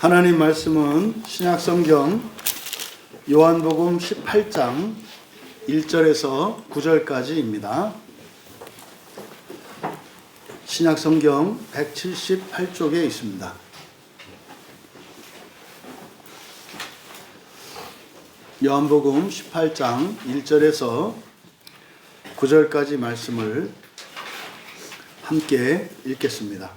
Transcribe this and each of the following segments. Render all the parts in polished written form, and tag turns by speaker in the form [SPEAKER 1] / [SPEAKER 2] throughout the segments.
[SPEAKER 1] 하나님 말씀은 신약성경 요한복음 18장 1절에서 9절까지입니다. 신약성경 178쪽에 있습니다. 요한복음 18장 1절에서 9절까지 말씀을 함께 읽겠습니다.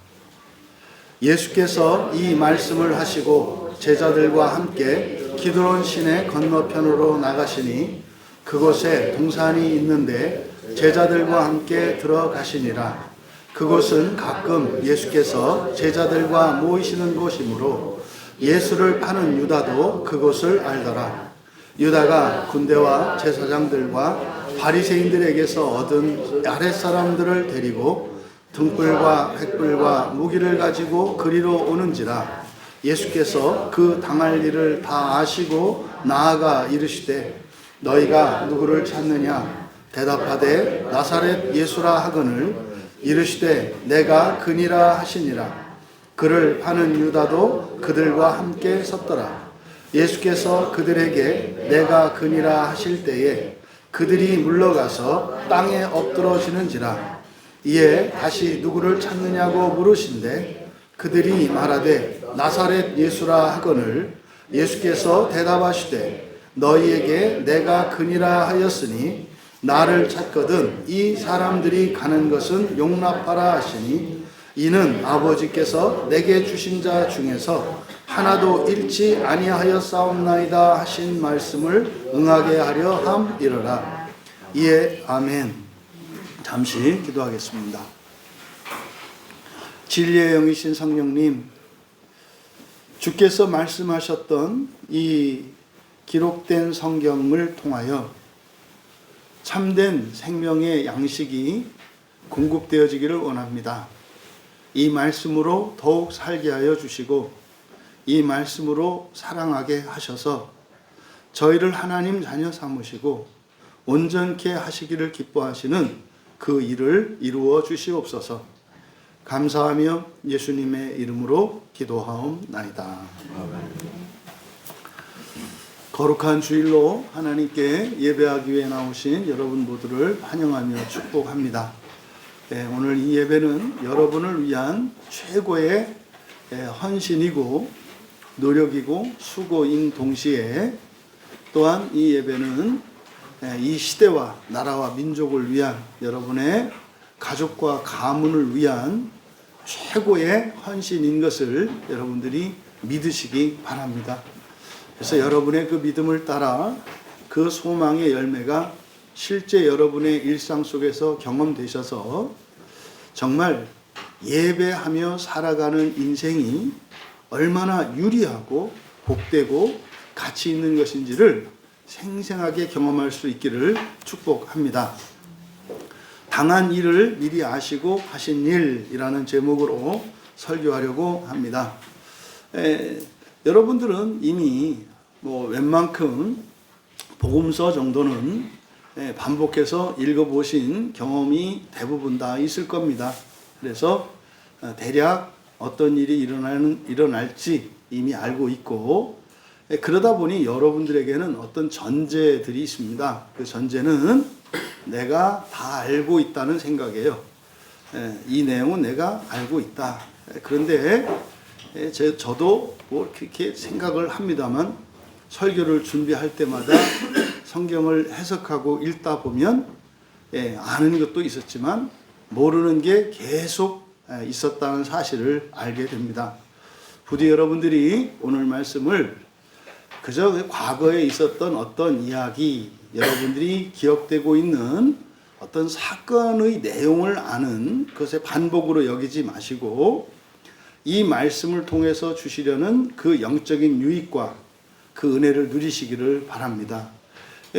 [SPEAKER 1] 예수께서 이 말씀을 하시고 제자들과 함께 기드론 시내 건너편으로 나가시니 그곳에 동산이 있는데 제자들과 함께 들어가시니라. 그곳은 가끔 예수께서 제자들과 모이시는 곳이므로 예수를 파는 유다도 그곳을 알더라. 유다가 군대와 제사장들과 바리새인들에게서 얻은 아랫사람들을 데리고 등불과 횃불과 무기를 가지고 그리로 오는지라. 예수께서 그 당할 일을 다 아시고 나아가 이르시되 너희가 누구를 찾느냐? 대답하되 나사렛 예수라 하거늘 이르시되 내가 그니라 하시니라. 그를 파는 유다도 그들과 함께 섰더라. 예수께서 그들에게 내가 그니라 하실 때에 그들이 물러가서 땅에 엎드러지는지라. 이에 다시 누구를 찾느냐고 물으신대 그들이 말하되 나사렛 예수라 하거늘 예수께서 대답하시되 너희에게 내가 그니라 하였으니 나를 찾거든 이 사람들이 가는 것은 용납하라 하시니 이는 아버지께서 내게 주신 자 중에서 하나도 잃지 아니하였사옵나이다 하신 말씀을 응하게 하려 함이러라. 이에 아멘. 잠시 기도하겠습니다. 진리의 영이신 성령님, 주께서 말씀하셨던 이 기록된 성경을 통하여 참된 생명의 양식이 공급되어지기를 원합니다. 이 말씀으로 더욱 살게 하여 주시고 이 말씀으로 사랑하게 하셔서 저희를 하나님 자녀 삼으시고 온전케 하시기를 기뻐하시는 그 일을 이루어 주시옵소서. 감사하며 예수님의 이름으로 기도하옵나이다. 거룩한 주일로 하나님께 예배하기 위해 나오신 여러분 모두를 환영하며 축복합니다. 오늘 이 예배는 여러분을 위한 최고의 헌신이고 노력이고 수고인 동시에 또한 이 예배는 이 시대와 나라와 민족을 위한 여러분의 가족과 가문을 위한 최고의 헌신인 것을 여러분들이 믿으시기 바랍니다. 그래서 여러분의 그 믿음을 따라 그 소망의 열매가 실제 여러분의 일상 속에서 경험되셔서 정말 예배하며 살아가는 인생이 얼마나 유리하고 복되고 가치 있는 것인지를 생생하게 경험할 수 있기를 축복합니다. 당한 일을 미리 아시고 하신 일이라는 제목으로 설교하려고 합니다. 여러분들은 이미 웬만큼 복음서 정도는 반복해서 읽어보신 경험이 대부분 다 있을 겁니다. 그래서 대략 어떤 일이 일어날지 이미 알고 있고 그러다 보니 여러분들에게는 어떤 전제들이 있습니다. 그 전제는 내가 다 알고 있다는 생각이에요. 이 내용은 내가 알고 있다. 그런데 저도 이렇게 생각을 합니다만 설교를 준비할 때마다 성경을 해석하고 읽다 보면 아는 것도 있었지만 모르는 게 계속 있었다는 사실을 알게 됩니다. 부디 여러분들이 오늘 말씀을 그저 과거에 있었던 어떤 이야기, 여러분들이 기억되고 있는 어떤 사건의 내용을 아는 것의 반복으로 여기지 마시고 이 말씀을 통해서 주시려는 그 영적인 유익과 그 은혜를 누리시기를 바랍니다.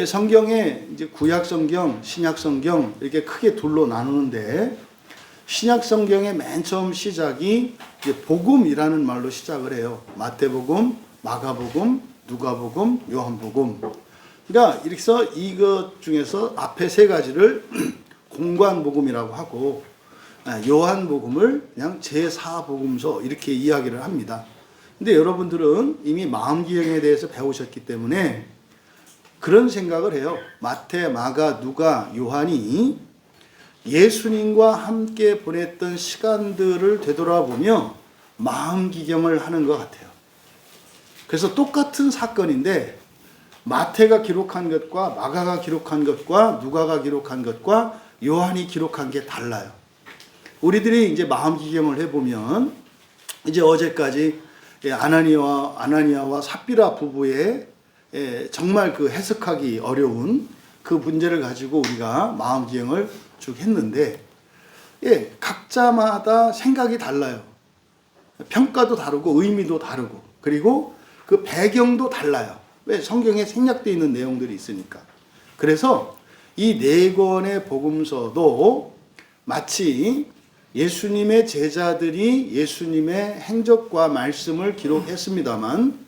[SPEAKER 1] 성경에 이제 구약 성경, 신약 성경 이렇게 크게 둘로 나누는데 신약 성경의 맨 처음 시작이 이제 복음이라는 말로 시작을 해요. 마태복음, 마가복음, 누가복음, 요한복음. 그러니까 이렇게 해서 이것 중에서 앞에 세 가지를 공관복음이라고 하고 요한복음을 그냥 제4복음서 이렇게 이야기를 합니다. 근데 여러분들은 이미 마음기경에 대해서 배우셨기 때문에 그런 생각을 해요. 마태, 마가, 누가, 요한이 예수님과 함께 보냈던 시간들을 되돌아보며 마음기경을 하는 것 같아요. 그래서 똑같은 사건인데 마태가 기록한 것과 마가가 기록한 것과 누가가 기록한 것과 요한이 기록한 게 달라요. 우리들이 이제 마음기경을 해보면 이제 어제까지 아나니아와 삽비라 부부의 정말 그 해석하기 어려운 그 문제를 가지고 우리가 마음기경을 쭉 했는데 각자마다 생각이 달라요. 평가도 다르고 의미도 다르고 그리고 그 배경도 달라요. 왜? 성경에 생략되어 있는 내용들이 있으니까. 그래서 이 네 권의 복음서도 마치 예수님의 제자들이 예수님의 행적과 말씀을 기록했습니다만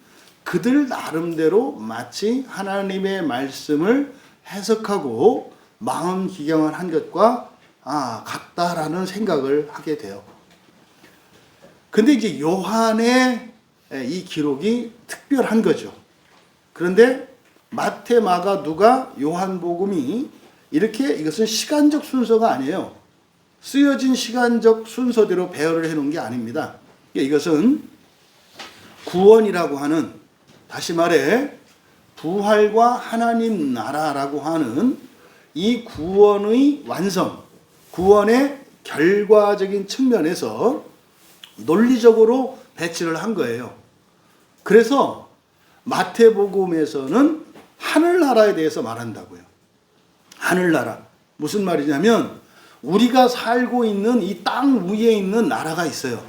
[SPEAKER 1] 그들 나름대로 마치 하나님의 말씀을 해석하고 마음 기경을 한 것과 같다라는 생각을 하게 돼요. 근데 이제 요한의 이 기록이 특별한 거죠. 그런데 마태, 마가, 누가, 요한복음이 이렇게 이것은 시간적 순서가 아니에요. 쓰여진 시간적 순서대로 배열을 해놓은 게 아닙니다. 이것은 구원이라고 하는, 다시 말해 부활과 하나님 나라라고 하는 이 구원의 완성, 구원의 결과적인 측면에서 논리적으로 배치를 한 거예요. 그래서 마태복음에서는 하늘나라에 대해서 말한다고요. 하늘나라. 무슨 말이냐면 우리가 살고 있는 이 땅 위에 있는 나라가 있어요.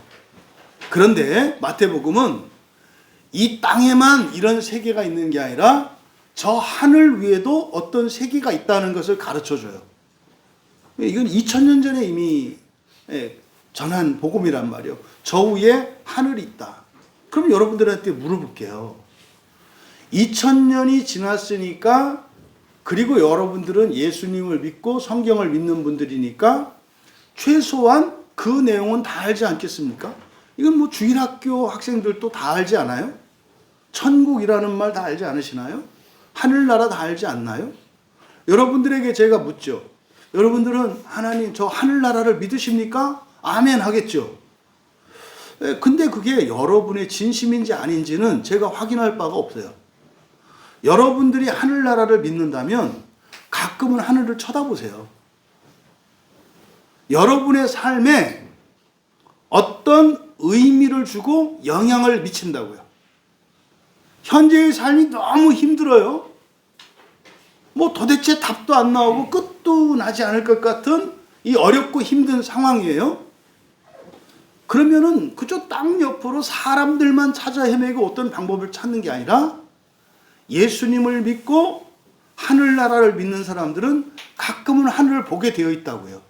[SPEAKER 1] 그런데 마태복음은 이 땅에만 이런 세계가 있는 게 아니라 저 하늘 위에도 어떤 세계가 있다는 것을 가르쳐줘요. 이건 2000년 전에 이미 전한 복음이란 말이에요. 저 위에 하늘이 있다. 그럼 여러분들한테 물어볼게요. 2000년이 지났으니까 그리고 여러분들은 예수님을 믿고 성경을 믿는 분들이니까 최소한 그 내용은 다 알지 않겠습니까? 이건 뭐 주일학교 학생들도 다 알지 않아요? 천국이라는 말 다 알지 않으시나요? 하늘나라 다 알지 않나요? 여러분들에게 제가 묻죠. 여러분들은 하나님 저 하늘나라를 믿으십니까? 아멘 하겠죠. 근데 그게 여러분의 진심인지 아닌지는 제가 확인할 바가 없어요. 여러분들이 하늘나라를 믿는다면 가끔은 하늘을 쳐다보세요. 여러분의 삶에 어떤 의미를 주고 영향을 미친다고요. 현재의 삶이 너무 힘들어요. 뭐 도대체 답도 안 나오고 끝도 나지 않을 것 같은 이 어렵고 힘든 상황이에요. 그러면은 그저 땅 옆으로 사람들만 찾아 헤매고 어떤 방법을 찾는 게 아니라 예수님을 믿고 하늘나라를 믿는 사람들은 가끔은 하늘을 보게 되어 있다고요.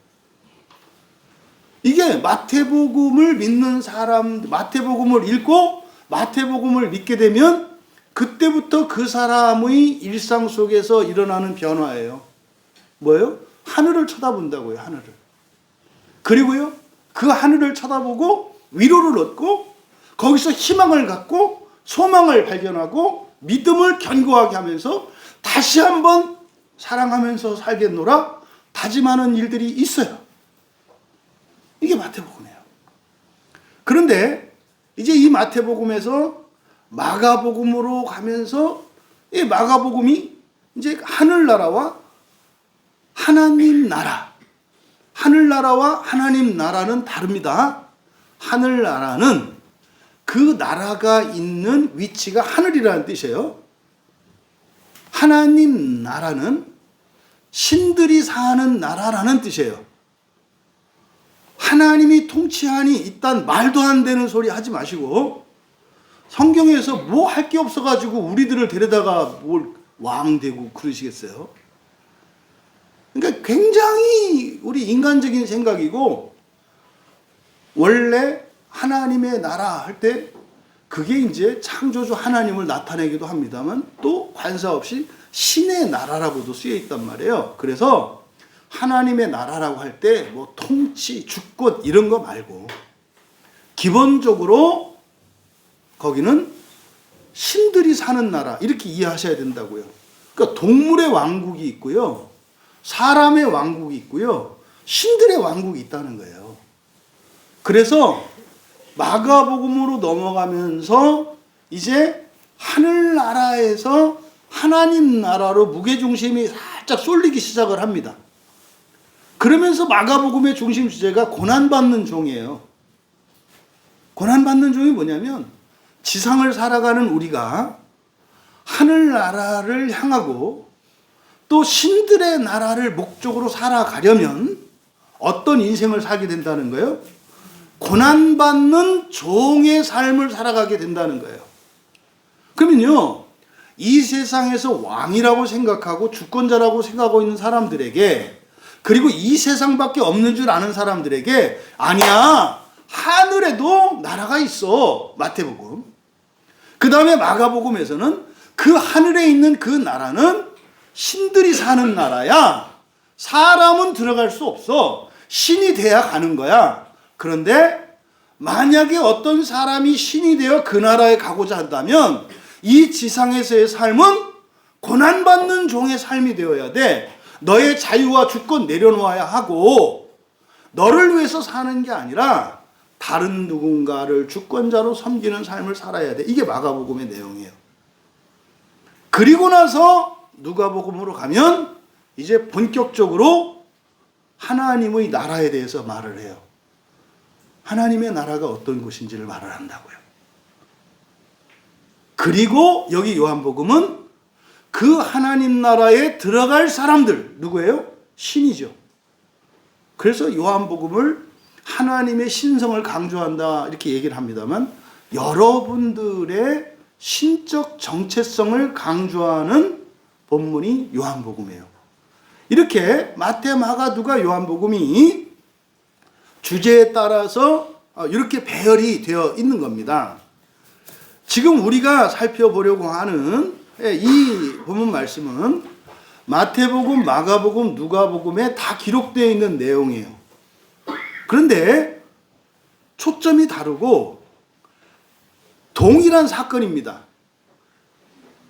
[SPEAKER 1] 이게 마태복음을 믿는 사람, 마태복음을 읽고 마태복음을 믿게 되면 그때부터 그 사람의 일상 속에서 일어나는 변화예요. 뭐예요? 하늘을 쳐다본다고요. 하늘을. 그리고요, 그 하늘을 쳐다보고 위로를 얻고 거기서 희망을 갖고 소망을 발견하고 믿음을 견고하게 하면서 다시 한번 사랑하면서 살겠노라 다짐하는 일들이 있어요. 이게 마태복음이에요. 그런데 이제 이 마태복음에서 마가복음으로 가면서 이 마가복음이 이제 하늘나라와 하나님 나라, 하늘나라와 하나님 나라는 다릅니다. 하늘나라는 그 나라가 있는 위치가 하늘이라는 뜻이에요. 하나님 나라는 신들이 사는 나라라는 뜻이에요. 하나님이 통치하니 일단 말도 안 되는 소리 하지 마시고 성경에서 뭐 할 게 없어가지고 우리들을 데려다가 뭘 왕 되고 그러시겠어요? 그러니까 굉장히 우리 인간적인 생각이고 원래 하나님의 나라 할 때 그게 이제 창조주 하나님을 나타내기도 합니다만 또 관사 없이 신의 나라라고도 쓰여 있단 말이에요. 그래서 하나님의 나라라고 할 때 뭐 통치, 주권 이런 거 말고 기본적으로 거기는 신들이 사는 나라 이렇게 이해하셔야 된다고요. 그러니까 동물의 왕국이 있고요. 사람의 왕국이 있고요. 신들의 왕국이 있다는 거예요. 그래서 마가복음으로 넘어가면서 이제 하늘나라에서 하나님 나라로 무게중심이 살짝 쏠리기 시작을 합니다. 그러면서 마가복음의 중심 주제가 고난받는 종이에요. 고난받는 종이 뭐냐면 지상을 살아가는 우리가 하늘나라를 향하고 또 신들의 나라를 목적으로 살아가려면 어떤 인생을 살게 된다는 거예요? 고난받는 종의 삶을 살아가게 된다는 거예요. 그러면요, 이 세상에서 왕이라고 생각하고 주권자라고 생각하고 있는 사람들에게, 그리고 이 세상밖에 없는 줄 아는 사람들에게, 아니야, 하늘에도 나라가 있어. 마태복음. 그 다음에 마가복음에서는 그 하늘에 있는 그 나라는 신들이 사는 나라야. 사람은 들어갈 수 없어. 신이 돼야 가는 거야. 그런데 만약에 어떤 사람이 신이 되어 그 나라에 가고자 한다면 이 지상에서의 삶은 고난받는 종의 삶이 되어야 돼. 너의 자유와 주권 내려놓아야 하고, 너를 위해서 사는 게 아니라 다른 누군가를 주권자로 섬기는 삶을 살아야 돼. 이게 마가복음의 내용이에요. 그리고 나서 누가복음으로 가면 이제 본격적으로 하나님의 나라에 대해서 말을 해요. 하나님의 나라가 어떤 곳인지를 말을 한다고요. 그리고 여기 요한복음은 그 하나님 나라에 들어갈 사람들, 누구예요? 신이죠. 그래서 요한복음을 하나님의 신성을 강조한다 이렇게 얘기를 합니다만, 여러분들의 신적 정체성을 강조하는 본문이 요한복음이에요. 이렇게 마태, 마가, 누가, 요한복음이 주제에 따라서 이렇게 배열이 되어 있는 겁니다. 지금 우리가 살펴보려고 하는 이 본문 말씀은 마태복음, 마가복음, 누가복음에 다 기록되어 있는 내용이에요. 그런데 초점이 다르고 동일한 사건입니다.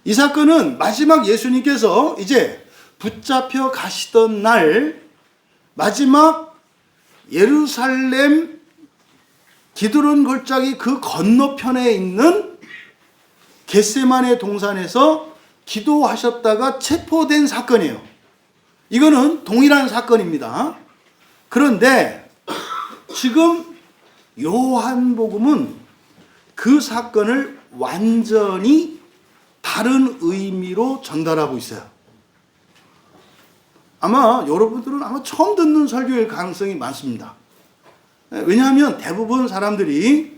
[SPEAKER 1] 이 사건은 마지막 예수님께서 이제 붙잡혀 가시던 날, 마지막 예루살렘 기드론 골짜기 그 건너편에 있는 겟세마네 동산에서 기도하셨다가 체포된 사건이에요. 이거는 동일한 사건입니다. 그런데 지금 요한복음은 그 사건을 완전히 다른 의미로 전달하고 있어요. 아마 여러분들은 처음 듣는 설교일 가능성이 많습니다. 왜냐하면 대부분 사람들이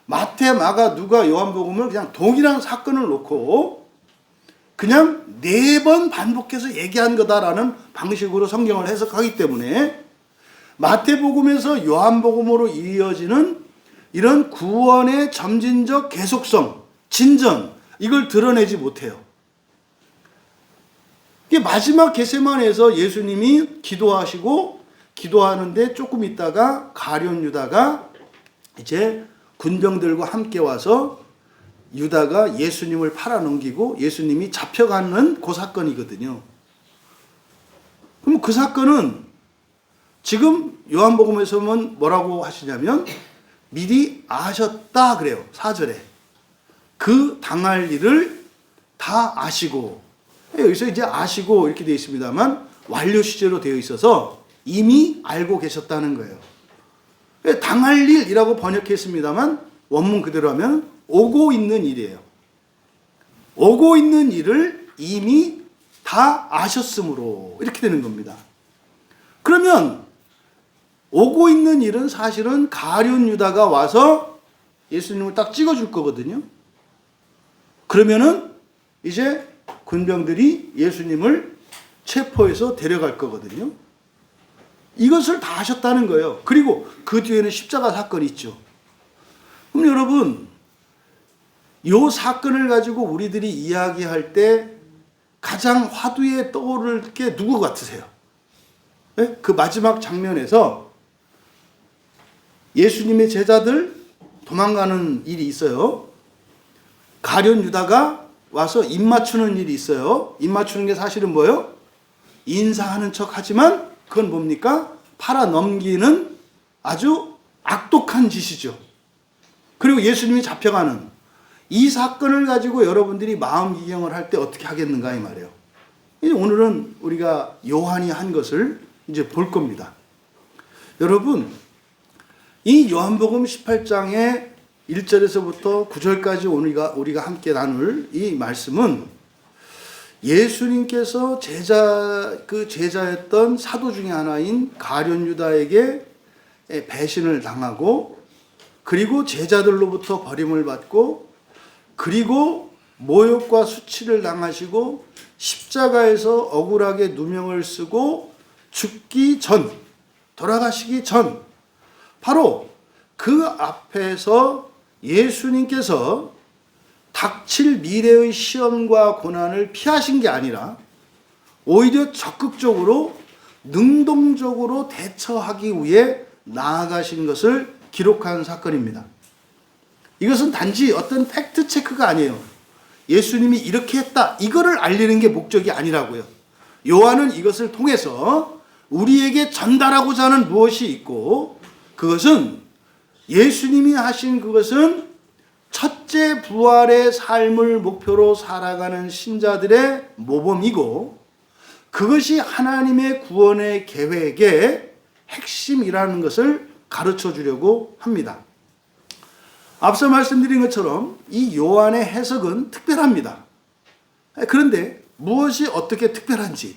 [SPEAKER 1] 마태, 마가, 누가, 요한복음을 그냥 동일한 사건을 놓고 그냥 4번 반복해서 얘기한 거다라는 방식으로 성경을 해석하기 때문에 마태복음에서 요한복음으로 이어지는 이런 구원의 점진적 계속성, 진전, 이걸 드러내지 못해요. 이게 마지막 겟세마네에서 예수님이 기도하시고, 기도하는데 조금 있다가 가룟 유다가 이제 군병들과 함께 와서 유다가 예수님을 팔아넘기고 예수님이 잡혀가는 그 사건이거든요. 그럼 그 사건은 지금 요한복음에서는 뭐라고 하시냐면 미리 아셨다 그래요. 4절에. 그 당할 일을 다 아시고, 여기서 이제 아시고 이렇게 되어 있습니다만 완료 시제로 되어 있어서 이미 알고 계셨다는 거예요. 당할 일이라고 번역했습니다만 원문 그대로 하면 오고 있는 일이에요. 오고 있는 일을 이미 다 아셨으므로 이렇게 되는 겁니다. 그러면 오고 있는 일은 사실은 가룟 유다가 와서 예수님을 딱 찍어줄 거거든요. 그러면은 이제 군병들이 예수님을 체포해서 데려갈 거거든요. 이것을 다 하셨다는 거예요. 그리고 그 뒤에는 십자가 사건이 있죠. 그럼 여러분, 이 사건을 가지고 우리들이 이야기할 때 가장 화두에 떠오를 게 누구 같으세요? 네? 그 마지막 장면에서 예수님의 제자들 도망가는 일이 있어요. 가룟 유다가 와서 입 맞추는 일이 있어요. 입 맞추는 게 사실은 뭐예요? 인사하는 척 하지만 그건 뭡니까? 팔아 넘기는 아주 악독한 짓이죠. 그리고 예수님이 잡혀가는 이 사건을 가지고 여러분들이 마음 기경을 할 때 어떻게 하겠는가 이 말이에요. 이제 오늘은 우리가 요한이 한 것을 이제 볼 겁니다. 여러분, 이 요한복음 18장의 1절에서부터 9절까지 우리가 함께 나눌 이 말씀은 예수님께서 제자였던 사도 중에 하나인 가룟 유다에게 배신을 당하고, 그리고 제자들로부터 버림을 받고, 그리고 모욕과 수치를 당하시고 십자가에서 억울하게 누명을 쓰고 죽기 전, 돌아가시기 전, 바로 그 앞에서 예수님께서 닥칠 미래의 시험과 고난을 피하신 게 아니라 오히려 적극적으로 능동적으로 대처하기 위해 나아가신 것을 기록한 사건입니다. 이것은 단지 어떤 팩트 체크가 아니에요. 예수님이 이렇게 했다, 이거를 알리는 게 목적이 아니라고요. 요한은 이것을 통해서 우리에게 전달하고자 하는 무엇이 있고, 그것은 예수님이 하신 그것은 첫째 부활의 삶을 목표로 살아가는 신자들의 모범이고, 그것이 하나님의 구원의 계획의 핵심이라는 것을 가르쳐 주려고 합니다. 앞서 말씀드린 것처럼 이 요한의 해석은 특별합니다. 그런데 무엇이 어떻게 특별한지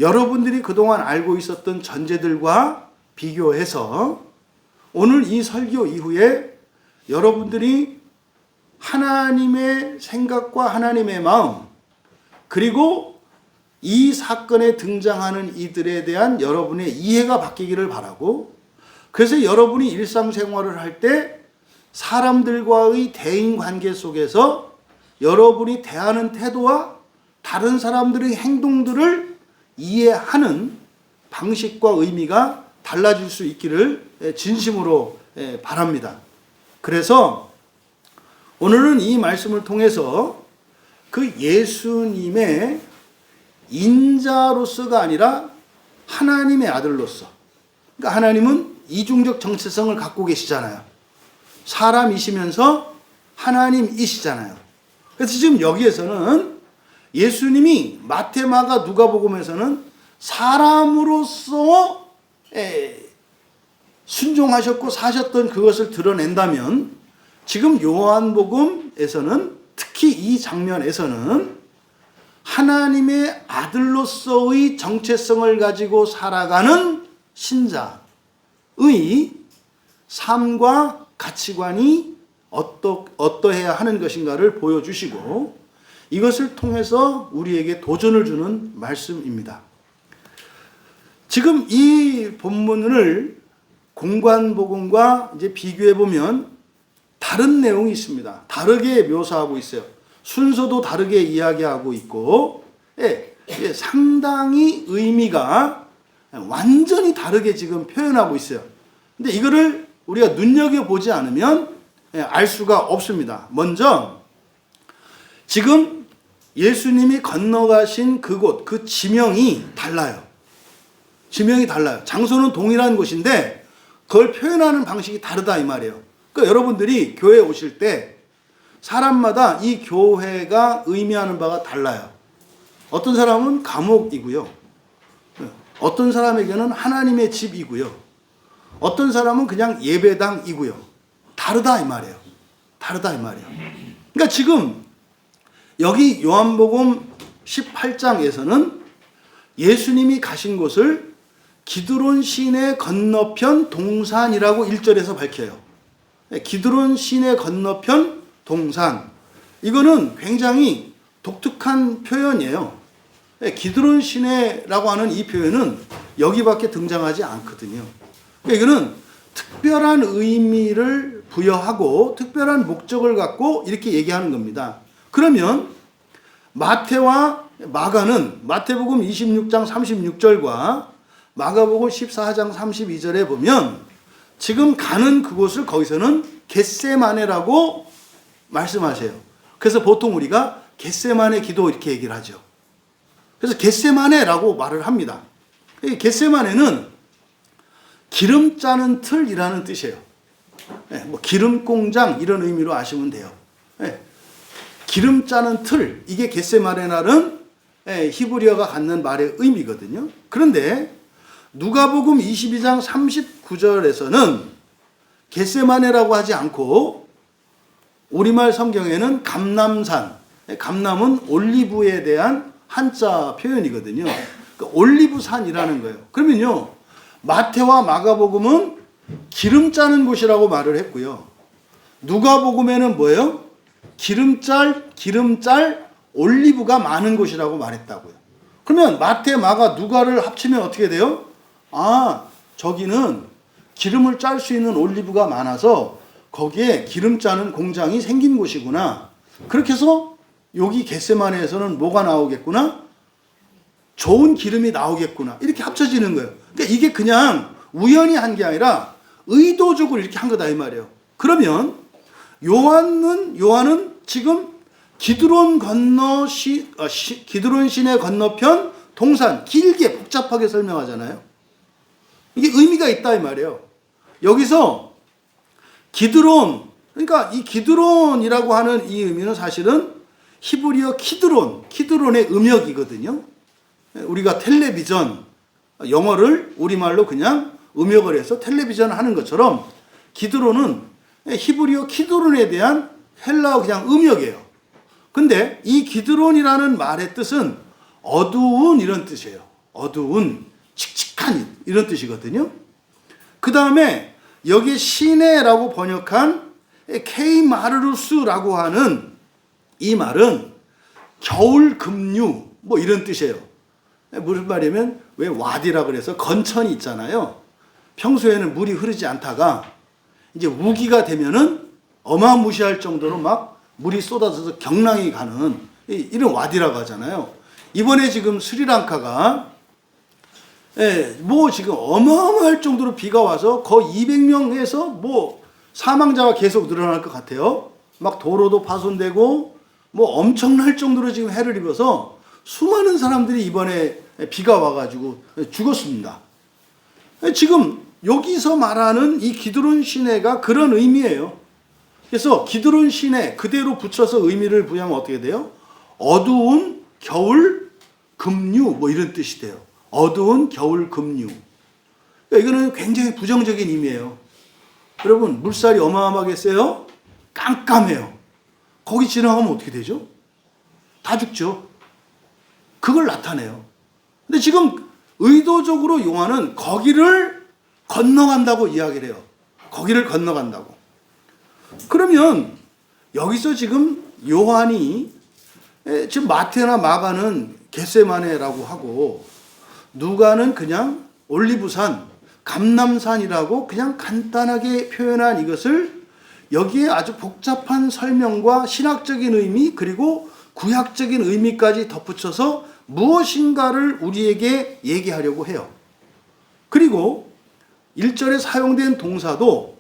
[SPEAKER 1] 여러분들이 그동안 알고 있었던 전제들과 비교해서 오늘 이 설교 이후에 여러분들이 하나님의 생각과 하나님의 마음, 그리고 이 사건에 등장하는 이들에 대한 여러분의 이해가 바뀌기를 바라고, 그래서 여러분이 일상생활을 할 때 사람들과의 대인관계 속에서 여러분이 대하는 태도와 다른 사람들의 행동들을 이해하는 방식과 의미가 달라질 수 있기를 진심으로 바랍니다. 그래서 오늘은 이 말씀을 통해서 그 예수님의 인자로서가 아니라 하나님의 아들로서, 그러니까 하나님은 이중적 정체성을 갖고 계시잖아요. 사람이시면서 하나님이시잖아요. 그래서 지금 여기에서는 예수님이 마태, 마가, 누가복음에서는 사람으로서 순종하셨고 사셨던 그것을 드러낸다면, 지금 요한복음에서는 특히 이 장면에서는 하나님의 아들로서의 정체성을 가지고 살아가는 신자의 삶과 가치관이 어떠해야 하는 것인가를 보여주시고, 이것을 통해서 우리에게 도전을 주는 말씀입니다. 지금 이 본문을 공관복음과 이제 비교해 보면 다른 내용이 있습니다. 다르게 묘사하고 있어요. 순서도 다르게 이야기하고 있고, 상당히 의미가 완전히 다르게 지금 표현하고 있어요. 근데 이거를 우리가 눈여겨보지 않으면 알 수가 없습니다. 먼저 지금 예수님이 건너가신 그곳, 그 지명이 달라요. 지명이 달라요. 장소는 동일한 곳인데 그걸 표현하는 방식이 다르다 이 말이에요. 그러니까 여러분들이 교회에 오실 때 사람마다 이 교회가 의미하는 바가 달라요. 어떤 사람은 감옥이고요. 어떤 사람에게는 하나님의 집이고요. 어떤 사람은 그냥 예배당이고요. 다르다 이 말이에요. 다르다 이 말이에요. 그러니까 지금 여기 요한복음 18장에서는 예수님이 가신 곳을 기드론 시내 건너편 동산이라고 1절에서 밝혀요. 기드론 시내 건너편 동산. 이거는 굉장히 독특한 표현이에요. 기드론 시내라고 하는 이 표현은 여기밖에 등장하지 않거든요. 이거는 특별한 의미를 부여하고 특별한 목적을 갖고 이렇게 얘기하는 겁니다. 그러면 마태와 마가는 마태복음 26장 36절과 마가복음 14장 32절에 보면 지금 가는 그곳을 거기서는 겟세마네라고 말씀하세요. 그래서 보통 우리가 겟세마네 기도 이렇게 얘기를 하죠. 그래서 겟세마네라고 말을 합니다. 겟세마네는 기름 짜는 틀이라는 뜻이에요. 뭐 기름 공장 이런 의미로 아시면 돼요. 기름 짜는 틀, 이게 겟세마네라는 히브리어가 갖는 말의 의미거든요. 그런데 누가복음 22장 39절에서는 겟세마네라고 하지 않고 우리말 성경에는 감람산, 감람은 올리브에 대한 한자 표현이거든요. 그러니까 올리브산이라는 거예요. 그러면요, 마태와 마가복음은 기름 짜는 곳이라고 말을 했고요. 누가복음에는 뭐예요? 기름짤 올리브가 많은 곳이라고 말했다고요. 그러면 마태, 마가, 누가를 합치면 어떻게 돼요? 아, 저기는 기름을 짤 수 있는 올리브가 많아서 거기에 기름 짜는 공장이 생긴 곳이구나. 그렇게 해서 여기 겟세마네에서는 뭐가 나오겠구나? 좋은 기름이 나오겠구나. 이렇게 합쳐지는 거예요. 그러니까 이게 그냥 우연히 한 게 아니라 의도적으로 이렇게 한 거다 이 말이에요. 그러면 요한은 지금 기드론 시내 건너편 동산 길게 복잡하게 설명하잖아요. 이게 의미가 있다 이 말이에요. 여기서 기드론, 그러니까 이 기드론이라고 하는 이 의미는 사실은 히브리어 키드론의 음역이거든요. 우리가 텔레비전, 영어를 우리말로 그냥 음역을 해서 텔레비전 하는 것처럼 기드론은 히브리어 키드론에 대한 헬라어 그냥 음역이에요. 근데 이 기드론이라는 말의 뜻은 어두운 이런 뜻이에요. 어두운, 칙칙한 이런 뜻이거든요. 그 다음에 여기 시내라고 번역한 케이마르루스라고 하는 이 말은 겨울 급류 뭐 이런 뜻이에요. 무슨 말이냐면 왜 와디라 그래서 건천이 있잖아요. 평소에는 물이 흐르지 않다가 이제 우기가 되면은 어마무시할 정도로 막 물이 쏟아져서 경랑이 가는 이런 와디라고 하잖아요. 이번에 지금 스리랑카가 뭐 지금 어마어마할 정도로 비가 와서 거의 200명에서 뭐 사망자가 계속 늘어날 것 같아요. 막 도로도 파손되고 뭐 엄청날 정도로 지금 해를 입어서 수많은 사람들이 이번에 비가 와가지고 죽었습니다. 지금 여기서 말하는 이 기드론 시내가 그런 의미예요. 그래서 기드론 시내 그대로 붙여서 의미를 부여하면 어떻게 돼요? 어두운 겨울 급류 뭐 이런 뜻이 돼요. 어두운 겨울 급류. 그러니까 이거는 굉장히 부정적인 의미예요. 여러분 물살이 어마어마하게 세요. 깜깜해요. 거기 지나가면 어떻게 되죠? 다 죽죠. 그걸 나타내요. 근데 지금 의도적으로 요한은 거기를 건너간다고 이야기를 해요. 거기를 건너간다고. 그러면 여기서 지금 요한이 지금 마태나 마가는 겟세마네라고 하고 누가는 그냥 올리브산, 감람산이라고 그냥 간단하게 표현한 이것을 여기에 아주 복잡한 설명과 신학적인 의미 그리고 구약적인 의미까지 덧붙여서 무엇인가를 우리에게 얘기하려고 해요. 그리고 1절에 사용된 동사도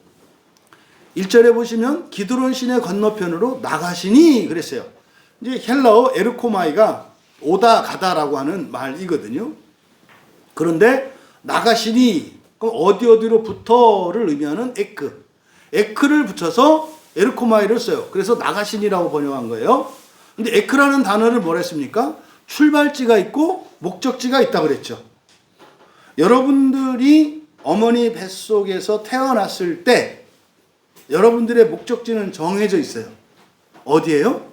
[SPEAKER 1] 1절에 보시면 기드론 시내 건너편으로 나가시니 그랬어요. 이제 헬라어 에르코마이가 오다 가다라고 하는 말이거든요. 그런데 나가시니 그럼 어디로부터를 의미하는 에크를 붙여서 에르코마이를 써요. 그래서 나가시니라고 번역한 거예요. 근데 에크라는 단어를 뭐라 했습니까? 출발지가 있고 목적지가 있다 그랬죠. 여러분들이 어머니 뱃속에서 태어났을 때 여러분들의 목적지는 정해져 있어요. 어디예요?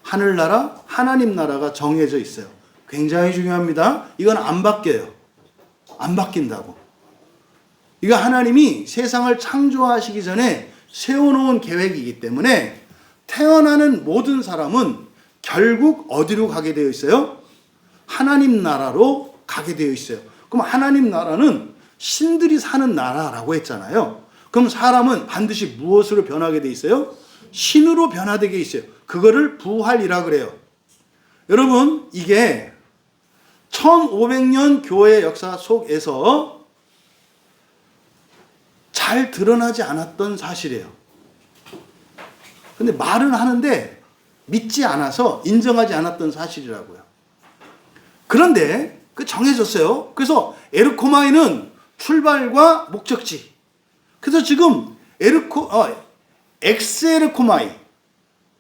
[SPEAKER 1] 하늘나라, 하나님 나라가 정해져 있어요. 굉장히 중요합니다. 이건 안 바뀌어요. 안 바뀐다고. 이거 하나님이 세상을 창조하시기 전에 세워놓은 계획이기 때문에 태어나는 모든 사람은 결국 어디로 가게 되어 있어요? 하나님 나라로 가게 되어 있어요. 그럼 하나님 나라는 신들이 사는 나라라고 했잖아요. 그럼 사람은 반드시 무엇으로 변하게 되어 있어요? 신으로 변화되게 있어요. 그거를 부활이라 그래요. 여러분 이게 1500년 교회 역사 속에서 잘 드러나지 않았던 사실이에요. 근데 말은 하는데 믿지 않아서 인정하지 않았던 사실이라고요. 그런데 그 정해졌어요. 그래서 에르코마이는 출발과 목적지. 그래서 지금 엑스에르코마이.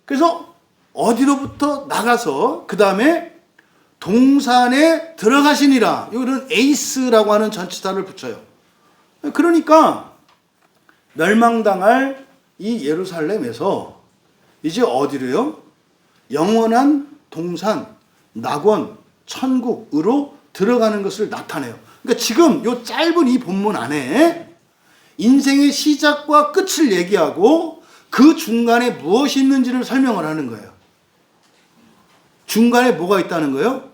[SPEAKER 1] 그래서 어디로부터 나가서 그 다음에 동산에 들어가시니라. 이거는 에이스라고 하는 전치사를 붙여요. 그러니까 멸망당할 이 예루살렘에서 이제 어디로요? 영원한 동산, 낙원, 천국으로 들어가는 것을 나타내요. 그러니까 지금 이 짧은 이 본문 안에 인생의 시작과 끝을 얘기하고 그 중간에 무엇이 있는지를 설명을 하는 거예요. 중간에 뭐가 있다는 거예요?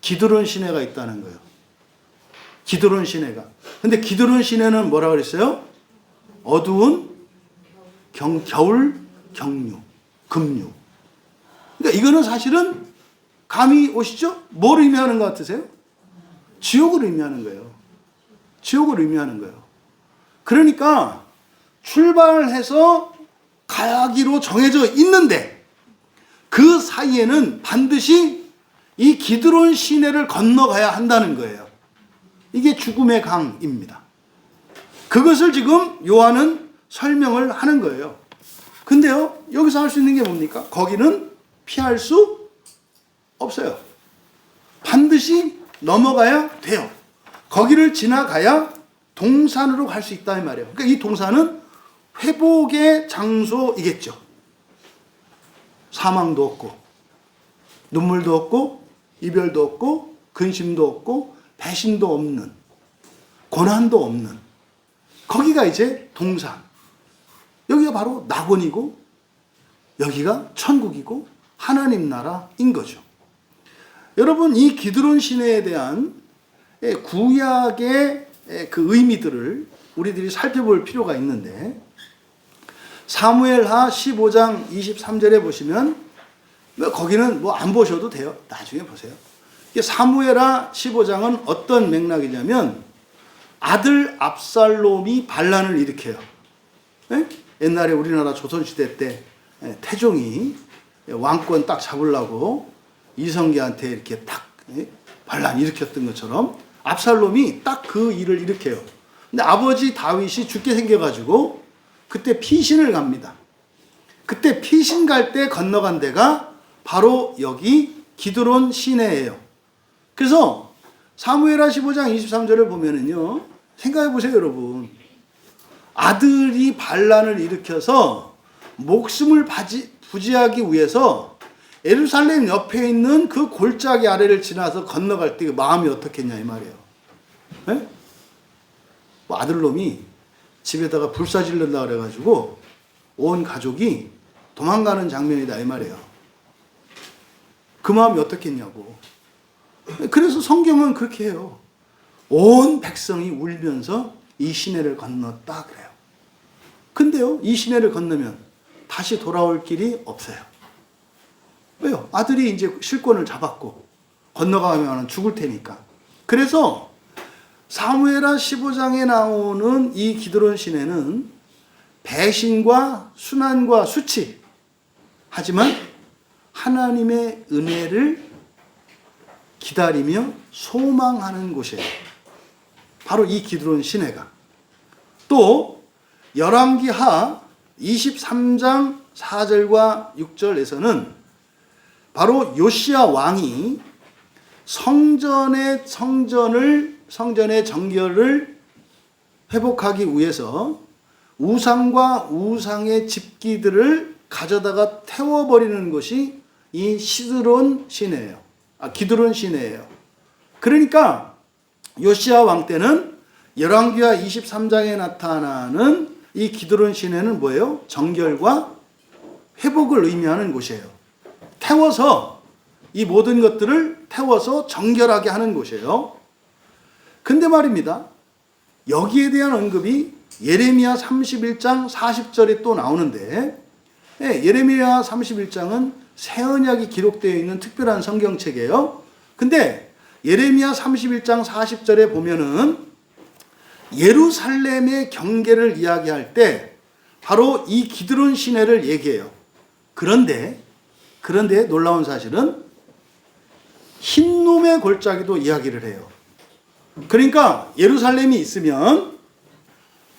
[SPEAKER 1] 기드론 시내가 있다는 거예요. 기드론 시내가. 근데 기드론 시내는 뭐라 그랬어요? 어두운 겨울 경류, 급류. 그러니까 이거는 사실은 감이 오시죠? 뭘 의미하는 것 같으세요? 지옥을 의미하는 거예요. 지옥을 의미하는 거예요. 그러니까 출발해서 가기로 정해져 있는데 그 사이에는 반드시 이 기드론 시내를 건너가야 한다는 거예요. 이게 죽음의 강입니다. 그것을 지금 요한은 설명을 하는 거예요. 근데요, 여기서 할 수 있는 게 뭡니까? 거기는 피할 수 없어요. 반드시 넘어가야 돼요. 거기를 지나가야 동산으로 갈 수 있다 이 말이에요. 그러니까 이 동산은 회복의 장소이겠죠. 사망도 없고 눈물도 없고 이별도 없고 근심도 없고 배신도 없는 고난도 없는 거기가 이제 동산. 여기가 바로 낙원이고 여기가 천국이고 하나님 나라인 거죠. 여러분, 이 기드론 시내에 대한 구약의 그 의미들을 우리들이 살펴볼 필요가 있는데 사무엘하 15장 23절에 보시면 거기는 뭐 안 보셔도 돼요. 나중에 보세요. 사무엘하 15장은 어떤 맥락이냐면 아들 압살롬이 반란을 일으켜요. 옛날에 우리나라 조선시대 때 태종이 왕권 딱 잡으려고 이성계한테 이렇게 딱 반란 일으켰던 것처럼 압살롬이 딱 그 일을 일으켜요. 근데 아버지 다윗이 죽게 생겨가지고 그때 피신을 갑니다. 그때 피신 갈 때 건너간 데가 바로 여기 기드론 시내예요. 그래서 사무엘하 15장 23절을 보면은요, 생각해 보세요, 여러분. 아들이 반란을 일으켜서 목숨을 부지하기 위해서 예루살렘 옆에 있는 그 골짜기 아래를 지나서 건너갈 때 그 마음이 어떻겠냐 이 말이에요. 네? 뭐 아들놈이 집에다가 불사 질른다 그래가지고 온 가족이 도망가는 장면이다 이 말이에요. 그 마음이 어떻겠냐고. 그래서 성경은 그렇게 해요. 온 백성이 울면서 이 시내를 건넜다 그래요. 근데요, 이 시내를 건너면 다시 돌아올 길이 없어요. 왜요? 아들이 이제 실권을 잡았고 건너가면 죽을 테니까. 그래서 사무엘하 15장에 나오는 이 기드론 시내는 배신과 순환과 수치, 하지만 하나님의 은혜를 기다리며 소망하는 곳이에요. 바로 이 기드론 시내가. 또 열왕기하 23장 4절과 6절에서는 바로 요시야 왕이 성전의 정결을 회복하기 위해서 우상과 우상의 집기들을 가져다가 태워버리는 것이 이 기드론 시내예요. 그러니까 요시야 왕 때는 열왕기하 23장에 나타나는 이 기드론 시내는 뭐예요? 정결과 회복을 의미하는 곳이에요. 태워서 이 모든 것들을 태워서 정결하게 하는 곳이에요. 근데 말입니다. 여기에 대한 언급이 예레미야 31장 40절에 또 나오는데, 예레미야 31장은 새 언약이 기록되어 있는 특별한 성경책이에요. 근데 예레미야 31장 40절에 보면은 예루살렘의 경계를 이야기할 때 바로 이 기드론 시내를 얘기해요. 그런데 그런데 놀라운 사실은 흰놈의 골짜기도 이야기를 해요. 그러니까 예루살렘이 있으면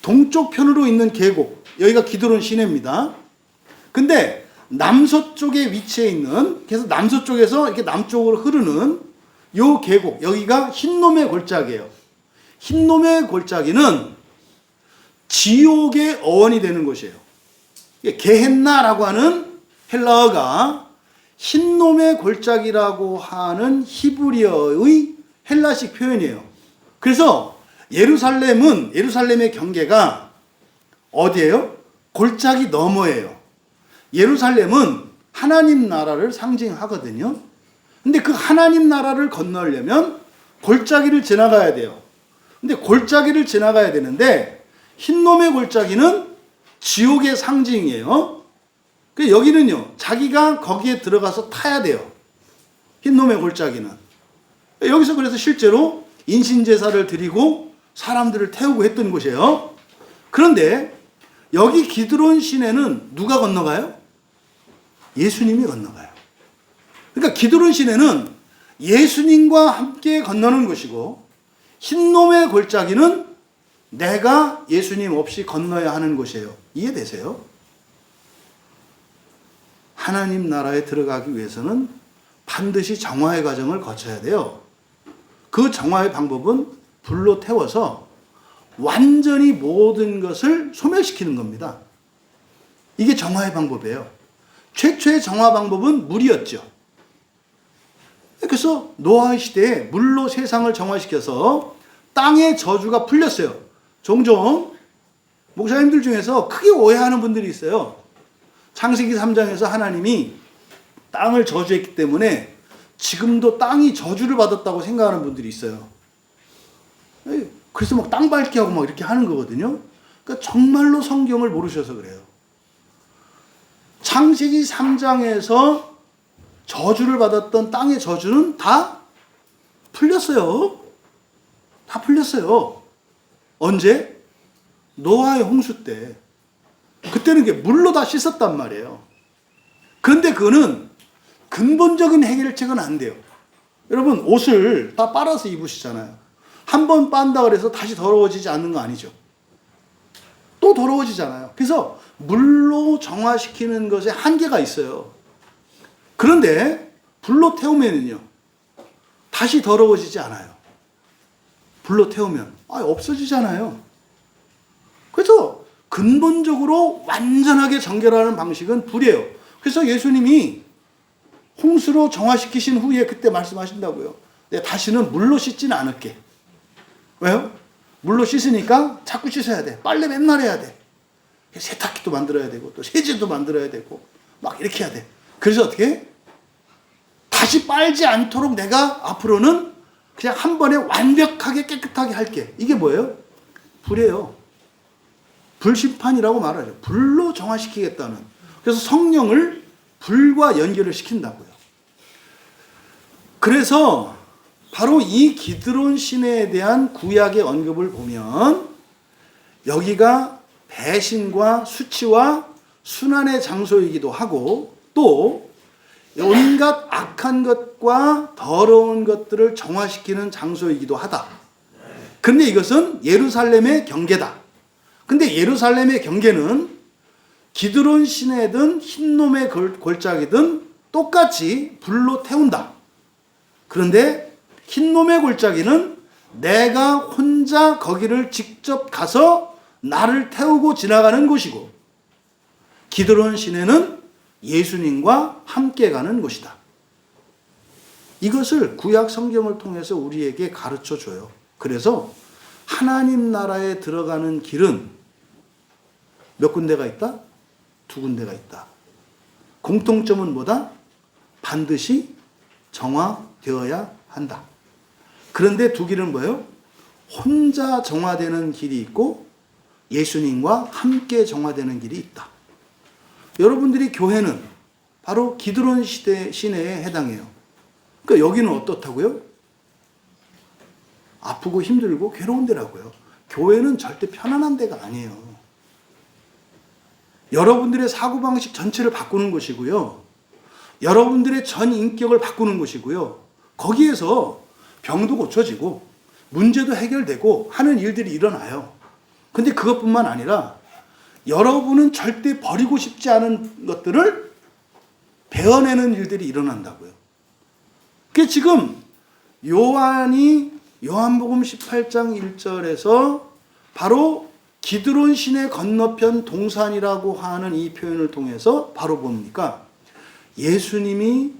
[SPEAKER 1] 동쪽 편으로 있는 계곡, 여기가 기드론 시내입니다. 근데 남서쪽에 위치해 있는, 그래서 남서쪽에서 이렇게 남쪽으로 흐르는 요 계곡, 여기가 흰놈의 골짜기예요. 흰놈의 골짜기는 지옥의 어원이 되는 곳이에요. 게헨나라고 하는 헬라어가 흰놈의 골짜기라고 하는 히브리어의 헬라식 표현이에요. 그래서 예루살렘의 경계가 어디예요? 골짜기 너머예요. 예루살렘은 하나님 나라를 상징하거든요. 근데 그 하나님 나라를 건너려면 골짜기를 지나가야 돼요. 근데 골짜기를 지나가야 되는데 흰놈의 골짜기는 지옥의 상징이에요. 여기는요, 자기가 거기에 들어가서 타야 돼요. 흰놈의 골짜기는. 여기서 그래서 실제로 인신제사를 드리고 사람들을 태우고 했던 곳이에요. 그런데 여기 기드론 시내는 누가 건너가요? 예수님이 건너가요. 그러니까 기드론 시내는 예수님과 함께 건너는 곳이고, 흰놈의 골짜기는 내가 예수님 없이 건너야 하는 곳이에요. 이해되세요? 하나님 나라에 들어가기 위해서는 반드시 정화의 과정을 거쳐야 돼요. 그 정화의 방법은 불로 태워서 완전히 모든 것을 소멸시키는 겁니다. 이게 정화의 방법이에요. 최초의 정화 방법은 물이었죠. 그래서 노아의 시대에 물로 세상을 정화시켜서 땅의 저주가 풀렸어요. 종종 목사님들 중에서 크게 오해하는 분들이 있어요. 창세기 3장에서 하나님이 땅을 저주했기 때문에 지금도 땅이 저주를 받았다고 생각하는 분들이 있어요. 그래서 막 땅 밟기 하고 막 이렇게 하는 거거든요. 그러니까 정말로 성경을 모르셔서 그래요. 창세기 3장에서 저주를 받았던 땅의 저주는 다 풀렸어요. 다 풀렸어요. 언제? 노아의 홍수 때. 그때는 이게 물로 다 씻었단 말이에요. 그런데 그거는 근본적인 해결책은 안 돼요. 여러분, 옷을 다 빨아서 입으시잖아요. 한 번 빤다 그래서 다시 더러워지지 않는 거 아니죠. 또 더러워지잖아요. 그래서 물로 정화시키는 것에 한계가 있어요. 그런데 불로 태우면요, 다시 더러워지지 않아요. 불로 태우면 없어지잖아요. 그래서 근본적으로 완전하게 정결하는 방식은 불이에요. 그래서 예수님이 홍수로 정화시키신 후에 그때 말씀하신다고요. 내가 다시는 물로 씻지는 않을게. 왜요? 물로 씻으니까 자꾸 씻어야 돼. 빨래 맨날 해야 돼. 세탁기도 만들어야 되고 또 세제도 만들어야 되고 막 이렇게 해야 돼. 그래서 어떻게? 다시 빨지 않도록 내가 앞으로는 그냥 한 번에 완벽하게 깨끗하게 할게. 이게 뭐예요? 불이에요. 불심판이라고 말하죠. 불로 정화시키겠다는. 그래서 성령을 불과 연결을 시킨다고요. 그래서 바로 이 기드론 시내에 대한 구약의 언급을 보면 여기가 배신과 수치와 순환의 장소이기도 하고 또 온갖 악한 것과 더러운 것들을 정화시키는 장소이기도 하다. 그런데 이것은 예루살렘의 경계다. 근데 예루살렘의 경계는 기드론 시내든 흰놈의 골짜기든 똑같이 불로 태운다. 그런데 흰놈의 골짜기는 내가 혼자 거기를 직접 가서 나를 태우고 지나가는 곳이고, 기드론 시내는 예수님과 함께 가는 곳이다. 이것을 구약 성경을 통해서 우리에게 가르쳐 줘요. 그래서 하나님 나라에 들어가는 길은 몇 군데가 있다? 두 군데가 있다. 공통점은 뭐다? 반드시 정화되어야 한다. 그런데 두 길은 뭐예요? 혼자 정화되는 길이 있고 예수님과 함께 정화되는 길이 있다. 여러분들이 교회는 바로 기드론 시내에 해당해요. 그러니까 여기는 어떻다고요? 아프고 힘들고 괴로운 데라고요. 교회는 절대 편안한 데가 아니에요. 여러분들의 사고방식 전체를 바꾸는 것이고요. 여러분들의 전 인격을 바꾸는 것이고요. 거기에서 병도 고쳐지고 문제도 해결되고 하는 일들이 일어나요. 근데 그것뿐만 아니라 여러분은 절대 버리고 싶지 않은 것들을 베어내는 일들이 일어난다고요. 그게 지금 요한이 요한복음 18장 1절에서 바로 기드론 시내 건너편 동산이라고 하는 이 표현을 통해서 바로 뭡니까? 예수님이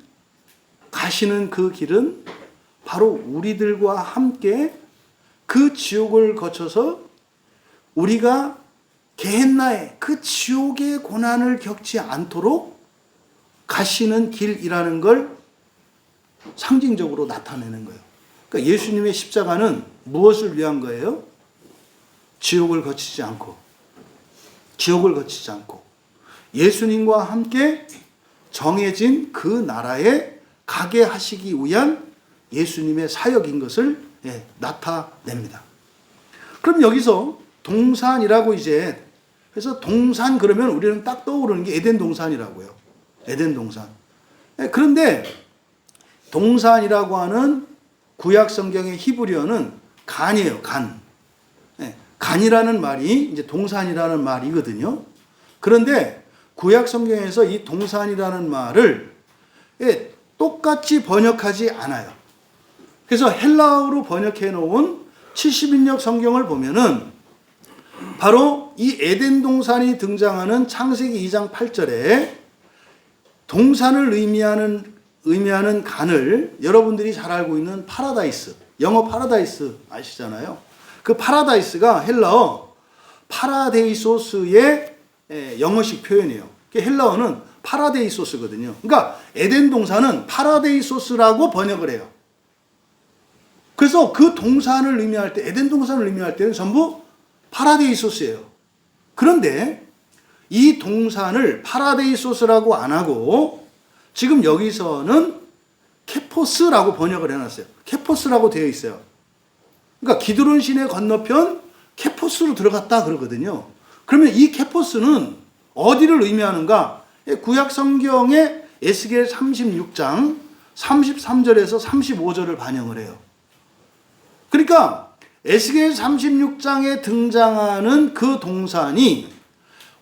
[SPEAKER 1] 가시는 그 길은 바로 우리들과 함께 그 지옥을 거쳐서 우리가 게헨나의 그 지옥의 고난을 겪지 않도록 가시는 길이라는 걸 상징적으로 나타내는 거예요. 그러니까 예수님의 십자가는 무엇을 위한 거예요? 지옥을 거치지 않고 예수님과 함께 정해진 그 나라에 가게 하시기 위한 예수님의 사역인 것을 나타냅니다. 그럼 여기서 동산이라고 이제 그래서 동산 그러면 우리는 딱 떠오르는 게 에덴 동산이라고요. 에덴 동산. 그런데 동산이라고 하는 구약 성경의 히브리어는 간이에요. 간. 간이라는 말이 이제 동산이라는 말이거든요. 그런데 구약 성경에서 이 동산이라는 말을 똑같이 번역하지 않아요. 그래서 헬라어로 번역해 놓은 70인역 성경을 보면은 바로 이 에덴 동산이 등장하는 창세기 2장 8절에 동산을 의미하는 간을 여러분들이 잘 알고 있는 파라다이스, 영어 파라다이스 아시잖아요. 그 파라다이스가 헬라어 파라데이소스의 영어식 표현이에요. 헬라어는 파라데이소스거든요. 그러니까 에덴 동산은 파라데이소스라고 번역을 해요. 그래서 그 동산을 의미할 때, 에덴 동산을 의미할 때는 전부 파라데이소스예요. 그런데 이 동산을 파라데이소스라고 안 하고 지금 여기서는 케포스라고 번역을 해놨어요. 케포스라고 되어 있어요. 그러니까 기드론 시내 건너편 케포스로 들어갔다 그러거든요. 그러면 이 케포스는 어디를 의미하는가? 구약 성경의 에스겔 36장 33절에서 35절을 반영을 해요. 그러니까 에스겔 36장에 등장하는 그 동산이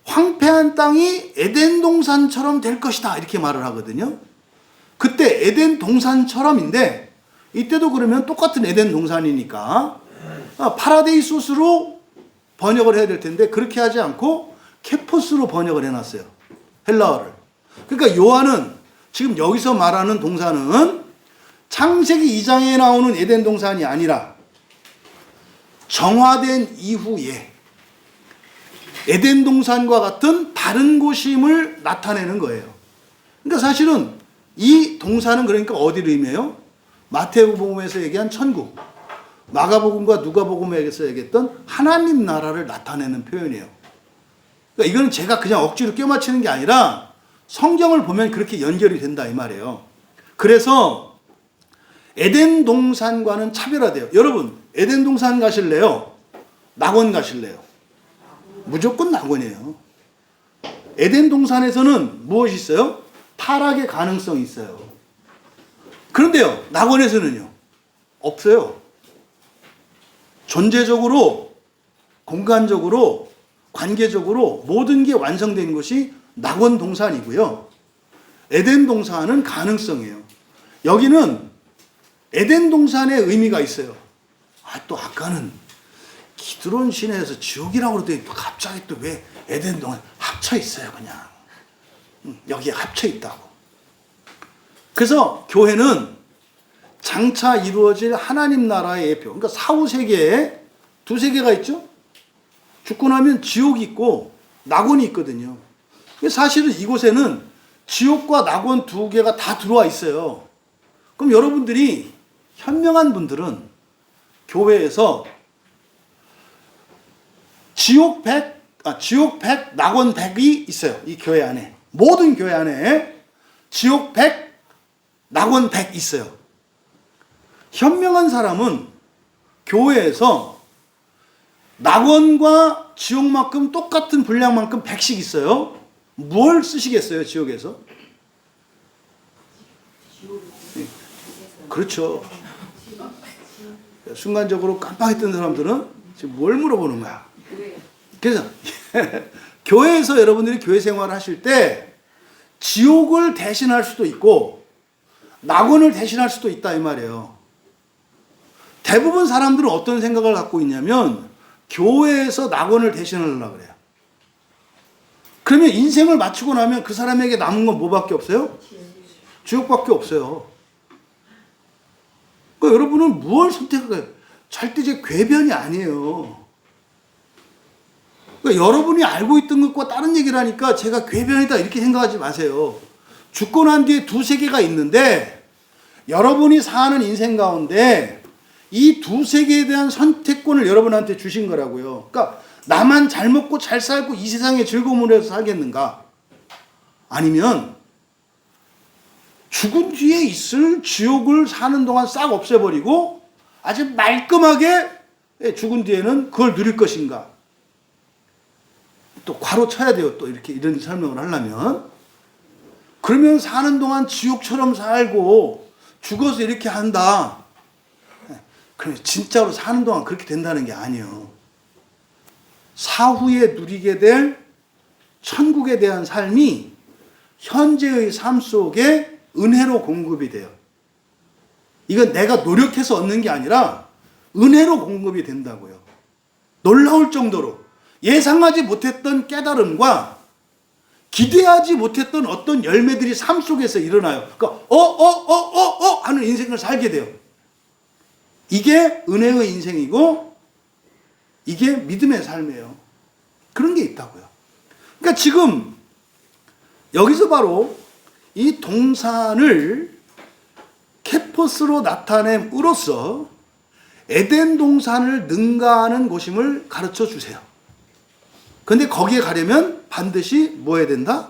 [SPEAKER 1] 황폐한 땅이 에덴 동산처럼 될 것이다 이렇게 말을 하거든요. 그때 에덴 동산처럼인데 이때도 그러면 똑같은 에덴 동산이니까 파라데이소스로 번역을 해야 될 텐데 그렇게 하지 않고 케포스로 번역을 해놨어요. 헬라어를. 그러니까 요한은 지금 여기서 말하는 동산은 창세기 2장에 나오는 에덴 동산이 아니라 정화된 이후에 에덴 동산과 같은 다른 곳임을 나타내는 거예요. 그러니까 사실은 이 동산은 그러니까 어디를 의미해요? 마태복음에서 얘기한 천국, 마가복음과 누가복음에서 얘기했던 하나님 나라를 나타내는 표현이에요. 그러니까 이거는 제가 그냥 억지로 껴맞추는 게 아니라 성경을 보면 그렇게 연결이 된다 이 말이에요. 그래서 에덴 동산과는 차별화돼요. 여러분 에덴 동산 가실래요? 낙원 가실래요? 무조건 낙원이에요. 에덴 동산에서는 무엇이 있어요? 타락의 가능성이 있어요. 그런데요, 낙원에서는요, 없어요. 존재적으로, 공간적으로, 관계적으로 모든 게 완성된 것이 낙원 동산이고요. 에덴 동산은 가능성이에요. 여기는 에덴 동산의 의미가 있어요. 또 아까는 기드론 시내에서 지옥이라고 그러더니 또 갑자기 또 왜 에덴 동산 합쳐 있어요, 그냥. 여기에 합쳐 있다고. 그래서 교회는 장차 이루어질 하나님 나라의 예표. 그러니까 사후 세계에 두 세계가 있죠? 죽고 나면 지옥이 있고 낙원이 있거든요. 사실은 이곳에는 지옥과 낙원 두 개가 다 들어와 있어요. 그럼 여러분들이 현명한 분들은 교회에서 지옥 100, 낙원 100이 있어요. 이 교회 안에. 모든 교회 안에 지옥 100, 낙원 100 있어요. 현명한 사람은 교회에서 낙원과 지옥만큼 똑같은 분량만큼 100씩 있어요. 뭘 쓰시겠어요, 지옥에서? 그렇죠. 순간적으로 깜빡했던 사람들은 지금 뭘 물어보는 거야. 그래서 교회에서 여러분들이 교회 생활을 하실 때 지옥을 대신할 수도 있고 낙원을 대신할 수도 있다 이 말이에요. 대부분 사람들은 어떤 생각을 갖고 있냐면 교회에서 낙원을 대신하려고 그래요. 그러면 인생을 마치고 나면 그 사람에게 남은 건 뭐밖에 없어요? 지옥밖에 없어요. 그러니까 여러분은 무엇을 선택할까요? 절대 제 궤변이 아니에요. 그러니까 여러분이 알고 있던 것과 다른 얘기를 하니까 제가 궤변이다 이렇게 생각하지 마세요. 죽고 난 뒤에 두 세계가 있는데 여러분이 사는 인생 가운데 이 두 세계에 대한 선택권을 여러분한테 주신 거라고요. 그러니까 나만 잘 먹고 잘 살고 이 세상의 즐거움을 해서 살겠는가? 아니면 죽은 뒤에 있을 지옥을 사는 동안 싹 없애버리고 아주 말끔하게 죽은 뒤에는 그걸 누릴 것인가? 또 괄호 쳐야 돼요. 또 이렇게 이런 설명을 하려면. 그러면 사는 동안 지옥처럼 살고 죽어서 이렇게 한다. 그럼 진짜로 사는 동안 그렇게 된다는 게 아니에요. 사후에 누리게 될 천국에 대한 삶이 현재의 삶 속에 은혜로 공급이 돼요. 이건 내가 노력해서 얻는 게 아니라 은혜로 공급이 된다고요. 놀라울 정도로 예상하지 못했던 깨달음과 기대하지 못했던 어떤 열매들이 삶 속에서 일어나요. 그러니까 하는 인생을 살게 돼요. 이게 은혜의 인생이고 이게 믿음의 삶이에요. 그런 게 있다고요. 그러니까 지금 여기서 바로 이 동산을 케포스로 나타냄으로써 에덴 동산을 능가하는 곳임을 가르쳐 주세요. 근데 거기에 가려면 반드시 뭐 해야 된다?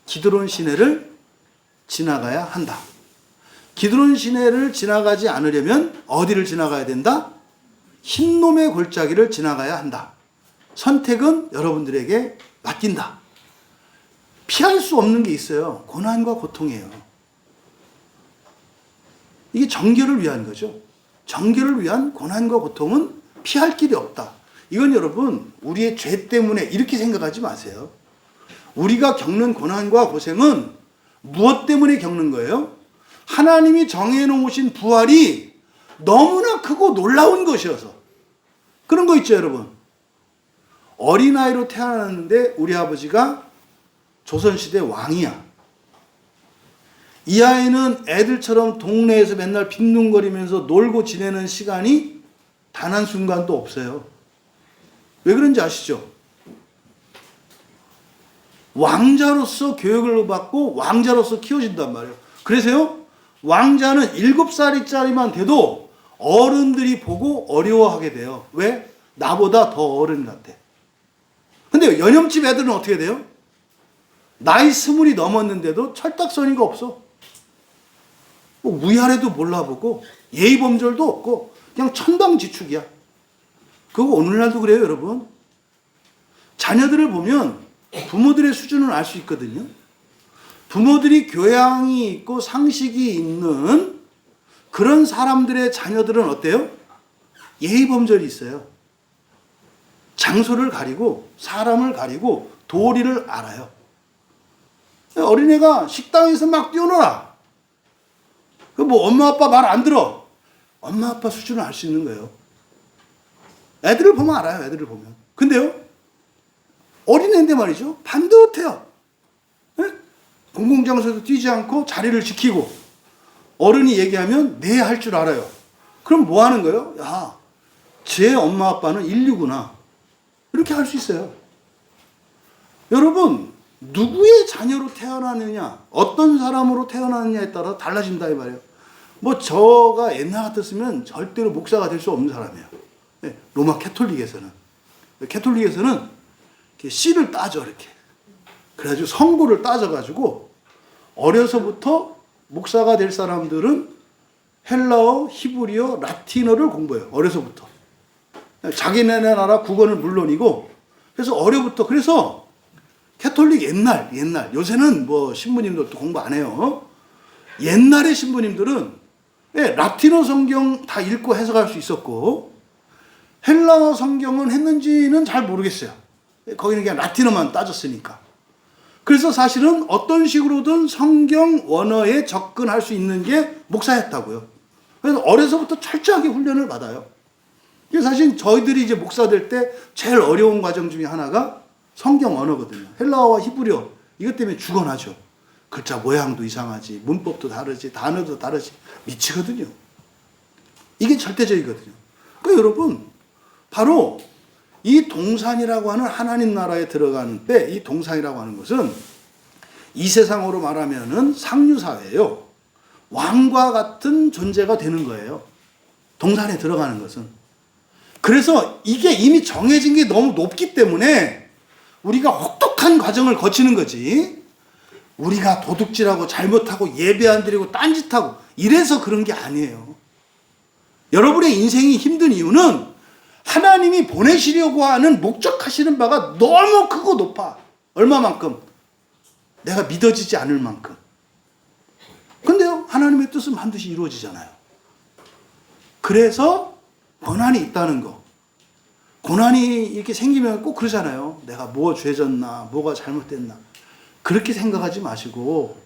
[SPEAKER 1] 기드론 시내를 지나가야 한다. 기드론 시내를 지나가지 않으려면 어디를 지나가야 된다? 흰놈의 골짜기를 지나가야 한다. 선택은 여러분들에게 맡긴다. 피할 수 없는 게 있어요. 고난과 고통이에요. 이게 정결을 위한 거죠. 정결을 위한 고난과 고통은 피할 길이 없다. 이건 여러분 우리의 죄 때문에 이렇게 생각하지 마세요. 우리가 겪는 고난과 고생은 무엇 때문에 겪는 거예요? 하나님이 정해놓으신 부활이 너무나 크고 놀라운 것이어서 그런 거 있죠 여러분. 어린아이로 태어났는데 우리 아버지가 조선시대 왕이야. 이 아이는 애들처럼 동네에서 맨날 빈둥거리면서 놀고 지내는 시간이 단 한순간도 없어요. 왜 그런지 아시죠? 왕자로서 교육을 받고 왕자로서 키워진단 말이에요. 그래서요 왕자는 7살짜리만 돼도 어른들이 보고 어려워하게 돼요. 왜? 나보다 더 어른 같아. 근데 연염집 애들은 어떻게 돼요? 나이 20이 넘었는데도 철딱서니가 없어. 뭐 위아래도 몰라보고 예의범절도 없고 그냥 천방지축이야. 그거 오늘날도 그래요 여러분. 자녀들을 보면 부모들의 수준을 알 수 있거든요. 부모들이 교양이 있고 상식이 있는 그런 사람들의 자녀들은 어때요? 예의범절이 있어요. 장소를 가리고 사람을 가리고 도리를 알아요. 어린애가 식당에서 막 뛰어놀아. 그 뭐 엄마 아빠 말 안 들어. 엄마 아빠 수준을 알 수 있는 거예요. 애들을 보면 알아요. 애들을 보면. 근데요. 어린애인데 말이죠. 반듯해요. 네? 공공장소에서 뛰지 않고 자리를 지키고 어른이 얘기하면 네 할 줄 알아요. 그럼 뭐 하는 거예요? 야, 제 엄마 아빠는 인류구나. 이렇게 할 수 있어요. 여러분 누구의 자녀로 태어나느냐 어떤 사람으로 태어나느냐에 따라 달라진다 이 말이에요. 뭐 저가 옛날 같았으면 절대로 목사가 될 수 없는 사람이에요. 네, 로마 캐톨릭에서는 이렇게 씨를 따져 이렇게. 그래가지고 성고를 따져가지고 어려서부터 목사가 될 사람들은 헬라어, 히브리어, 라틴어를 공부해요. 어려서부터. 자기네 나라 국어는 물론이고 그래서 어려부터 그래서 캐톨릭 옛날 요새는 뭐 신부님들도 공부 안 해요. 옛날의 신부님들은 라틴어 성경 다 읽고 해석할 수 있었고 헬라어 성경은 했는지는 잘 모르겠어요. 거기는 그냥 라틴어만 따졌으니까. 그래서 사실은 어떤 식으로든 성경 원어에 접근할 수 있는 게 목사였다고요. 그래서 어려서부터 철저하게 훈련을 받아요. 사실 저희들이 이제 목사 될 때 제일 어려운 과정 중에 하나가 성경 언어거든요. 헬라어와 히브리어 이것 때문에 죽어나죠. 글자 모양도 이상하지, 문법도 다르지, 단어도 다르지, 미치거든요. 이게 절대적이거든요. 그러니까 여러분, 바로 이 동산이라고 하는 하나님 나라에 들어가는 때, 이 동산이라고 하는 것은 이 세상으로 말하면은 상류사회예요. 왕과 같은 존재가 되는 거예요. 동산에 들어가는 것은. 그래서 이게 이미 정해진 게 너무 높기 때문에 우리가 혹독한 과정을 거치는 거지. 우리가 도둑질하고 잘못하고 예배 안 드리고 딴짓하고 이래서 그런 게 아니에요. 여러분의 인생이 힘든 이유는 하나님이 보내시려고 하는 목적하시는 바가 너무 크고 높아. 얼마만큼? 내가 믿어지지 않을 만큼. 근데요, 하나님의 뜻은 반드시 이루어지잖아요. 그래서 고난이 있다는 거. 고난이 이렇게 생기면 꼭 그러잖아요. 내가 뭐 죄졌나, 뭐가 잘못됐나. 그렇게 생각하지 마시고,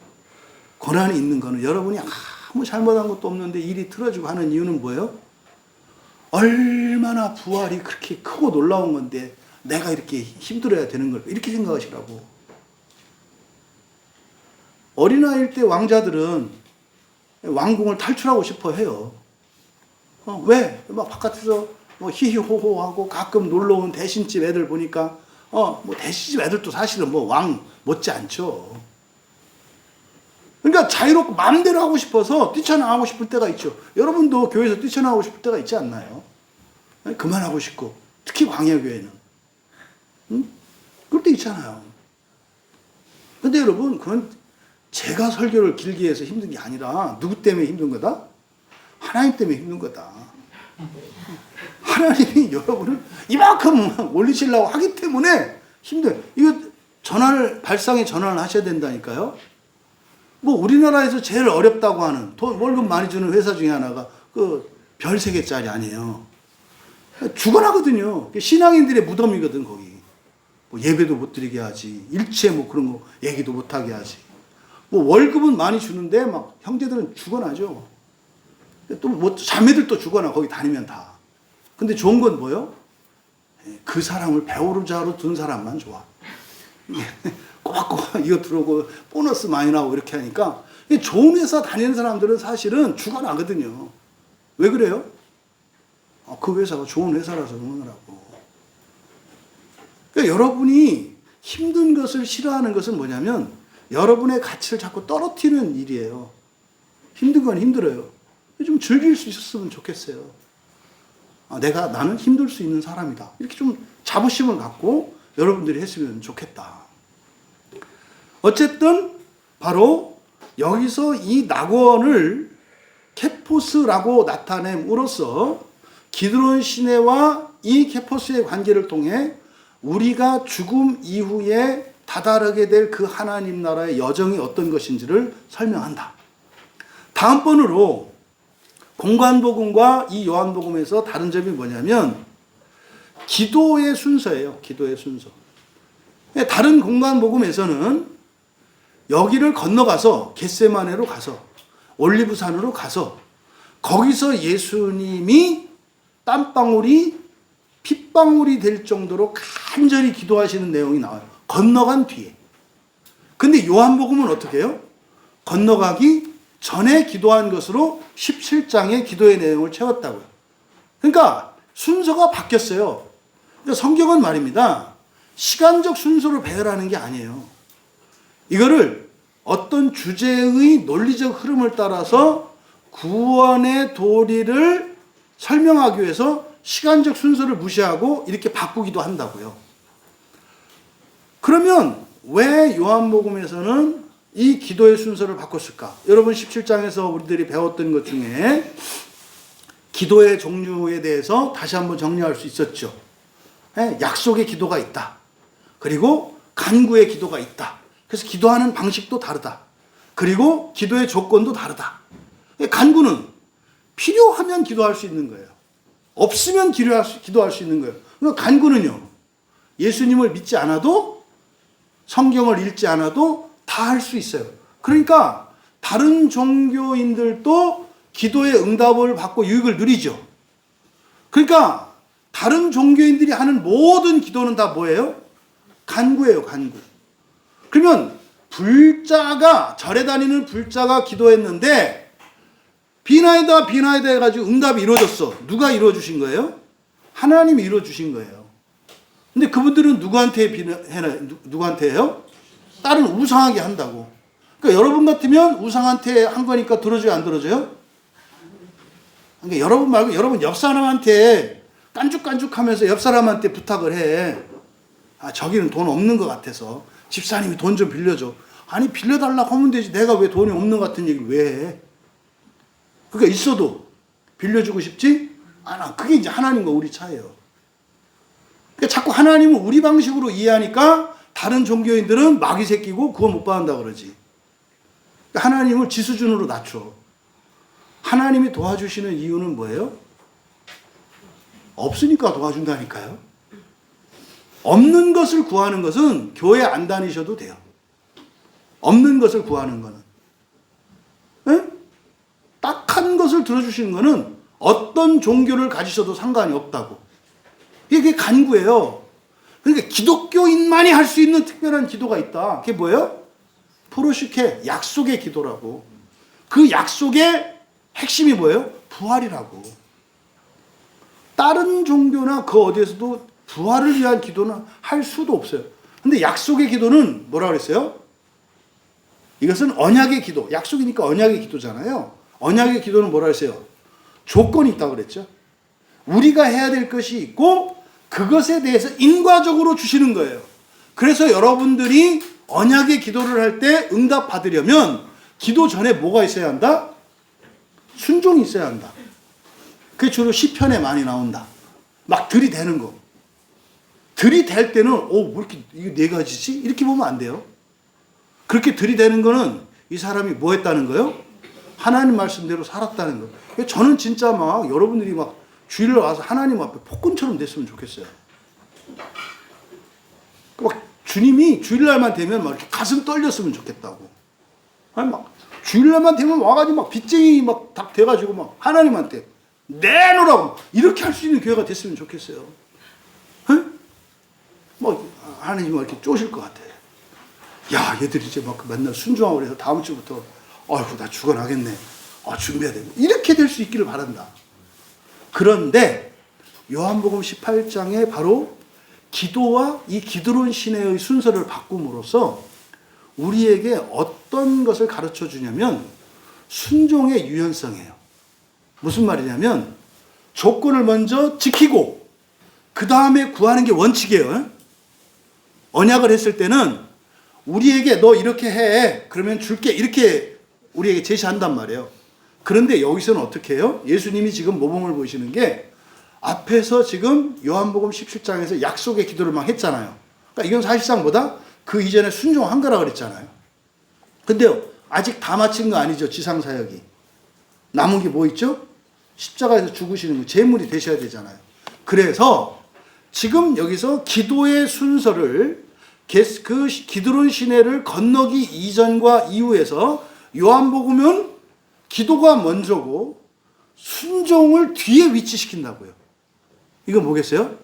[SPEAKER 1] 고난이 있는 거는 여러분이 아무 잘못한 것도 없는데 일이 틀어지고 하는 이유는 뭐예요? 얼마나 부활이 그렇게 크고 놀라운 건데 내가 이렇게 힘들어야 되는 걸까? 이렇게 생각하시라고. 어린아이일 때 왕자들은 왕궁을 탈출하고 싶어 해요. 왜? 막 바깥에서 뭐 히히호호하고 가끔 놀러온 대신집 애들 보니까 뭐 대신집 애들도 사실은 뭐 왕 못지 않죠. 그러니까 자유롭고 마음대로 하고 싶어서 뛰쳐나가고 싶을 때가 있죠. 여러분도 교회에서 뛰쳐나가고 싶을 때가 있지 않나요? 그만하고 싶고, 특히 광야교회는. 응? 그럴 때 있잖아요. 근데 여러분, 그건 제가 설교를 길게 해서 힘든 게 아니라 누구 때문에 힘든 거다? 하나님 때문에 힘든 거다. 하나님이 여러분을 이만큼 올리시려고 하기 때문에 힘들어요. 이거 발상의 전환을 하셔야 된다니까요. 뭐 우리나라에서 제일 어렵다고 하는 월급 많이 주는 회사 중에 하나가 그 별 3개짜리 아니에요. 죽어나거든요. 신앙인들의 무덤이거든 거기. 뭐 예배도 못 드리게 하지. 일체 뭐 그런 거 얘기도 못 하게 하지. 뭐 월급은 많이 주는데 막 형제들은 죽어나죠. 또 뭐 자매들도 죽어나 거기 다니면 다. 근데 좋은 건 뭐요? 그 사람을 배우자로 둔 사람만 좋아. 꼬박꼬박 이거 들어오고 보너스 많이 나오고 이렇게 하니까 좋은 회사 다니는 사람들은 사실은 죽어나거든요. 왜 그래요? 그 회사가 좋은 회사라서 그러느라고. 그러니까 여러분이 힘든 것을 싫어하는 것은 뭐냐면 여러분의 가치를 자꾸 떨어뜨리는 일이에요. 힘든 건 힘들어요. 좀 즐길 수 있었으면 좋겠어요. 나는 힘들 수 있는 사람이다. 이렇게 좀 자부심을 갖고 여러분들이 했으면 좋겠다. 어쨌든 바로 여기서 이 낙원을 케포스라고 나타냄으로써 기드론 시내와 이 케포스의 관계를 통해 우리가 죽음 이후에 다다르게 될 그 하나님 나라의 여정이 어떤 것인지를 설명한다. 다음번으로 공관복음과 이 요한복음에서 다른 점이 뭐냐면 기도의 순서예요. 기도의 순서. 다른 공관복음에서는 여기를 건너가서 겟세마네로 가서 올리브산으로 가서 거기서 예수님이 땀방울이 핏방울이 될 정도로 간절히 기도하시는 내용이 나와요. 건너간 뒤에. 근데 요한복음은 어떻게 해요? 건너가기 전에 기도한 것으로 17장의 기도의 내용을 채웠다고요. 그러니까 순서가 바뀌었어요. 그러니까 성경은 말입니다. 시간적 순서로 배열하는 게 아니에요. 이거를 어떤 주제의 논리적 흐름을 따라서 구원의 도리를 설명하기 위해서 시간적 순서를 무시하고 이렇게 바꾸기도 한다고요. 그러면 왜 요한복음에서는 이 기도의 순서를 바꿨을까? 여러분 17장에서 우리들이 배웠던 것 중에 기도의 종류에 대해서 다시 한번 정리할 수 있었죠. 약속의 기도가 있다. 그리고 간구의 기도가 있다. 그래서 기도하는 방식도 다르다. 그리고 기도의 조건도 다르다. 간구는 필요하면 기도할 수 있는 거예요. 없으면 기도할 수 있는 거예요. 그러니까 간구는요, 예수님을 믿지 않아도, 성경을 읽지 않아도 다 할 수 있어요. 그러니까 다른 종교인들도 기도의 응답을 받고 유익을 누리죠. 그러니까 다른 종교인들이 하는 모든 기도는 다 뭐예요? 간구예요, 간구. 그러면 절에 다니는 불자가 기도했는데 비나이다 해가지고 응답이 이루어졌어. 누가 이루어주신 거예요? 하나님이 이루어주신 거예요. 근데 그분들은 누구한테요? 다른 우상에게 한다고. 그러니까 여러분 같으면 우상한테 한 거니까 들어줘요, 안 들어줘요? 그러니까 여러분 말고 여러분 옆 사람한테 깐죽깐죽하면서 옆 사람한테 부탁을 해. 저기는 돈 없는 것 같아서 집사님이 돈 좀 빌려줘. 아니, 빌려달라고 하면 되지. 내가 왜 돈이 없는 것 같은 얘기를 왜 해? 그러니까 있어도 빌려주고 싶지 않아. 그게 이제 하나님과 우리 차이예요. 그러니까 자꾸 하나님을 우리 방식으로 이해하니까 다른 종교인들은 마귀 새끼고 그거 못 받는다 그러지. 그러니까 하나님을 지 수준으로 낮춰. 하나님이 도와주시는 이유는 뭐예요? 없으니까 도와준다니까요. 없는 것을 구하는 것은 교회 안 다니셔도 돼요. 없는 것을 구하는 거는. 네? 딱한 것을 들어주시는 거는 어떤 종교를 가지셔도 상관이 없다고. 이게 간구예요. 그러니까 기독교인만이 할 수 있는 특별한 기도가 있다. 그게 뭐예요? 프로시케, 약속의 기도라고. 그 약속의 핵심이 뭐예요? 부활이라고. 다른 종교나 그 어디에서도 부활을 위한 기도는 할 수도 없어요. 근데 약속의 기도는 뭐라 그랬어요? 이것은 언약의 기도. 약속이니까 언약의 기도잖아요. 언약의 기도는 뭐라 했어요? 조건이 있다고 그랬죠. 우리가 해야 될 것이 있고 그것에 대해서 인과적으로 주시는 거예요. 그래서 여러분들이 언약의 기도를 할 때 응답 받으려면 기도 전에 뭐가 있어야 한다? 순종이 있어야 한다. 그게 주로 시편에 많이 나온다. 막 들이대는 거. 들이댈 때는 왜 이렇게 이게 네 가지지? 이렇게 보면 안 돼요. 그렇게 들이대는 거는 이 사람이 뭐 했다는 거예요? 하나님 말씀대로 살았다는 거예요. 저는 진짜 막 여러분들이 막 주일날 와서 하나님 앞에 폭군처럼 됐으면 좋겠어요. 막 주님이 주일날만 되면 막 이렇게 가슴 떨렸으면 좋겠다고. 아니 막 주일날만 되면 와가지고 막 빚쟁이 막 딱 돼가지고 막 하나님한테 내놓으라고 이렇게 할 수 있는 교회가 됐으면 좋겠어요. 뭐 하나님 막 이렇게 쪼실 것 같아. 야, 얘들이 이제 막 맨날 순종하고 그래서 다음 주부터 아이고 나 죽어나겠네. 준비해야 돼. 이렇게 될 수 있기를 바란다. 그런데 요한복음 18장에 바로 기도와 이 기드론 시내의 순서를 바꿈으로써 우리에게 어떤 것을 가르쳐 주냐면 순종의 유연성이에요. 무슨 말이냐면 조건을 먼저 지키고 그 다음에 구하는 게 원칙이에요. 언약을 했을 때는 우리에게 너 이렇게 해. 그러면 줄게. 이렇게 우리에게 제시한단 말이에요. 그런데 여기서는 어떻게 해요? 예수님이 지금 모범을 보이시는 게 앞에서 지금 요한복음 17장에서 약속의 기도를 막 했잖아요. 그러니까 이건 사실상 뭐다? 그 이전에 순종한 거라 그랬잖아요. 근데요, 아직 다 마친 거 아니죠, 지상사역이. 남은 게 뭐 있죠? 십자가에서 죽으시는 거, 제물이 되셔야 되잖아요. 그래서 지금 여기서 기도의 순서를 그 기드론 시내를 건너기 이전과 이후에서 요한복음은 기도가 먼저고 순종을 뒤에 위치시킨다고요. 이건 뭐겠어요?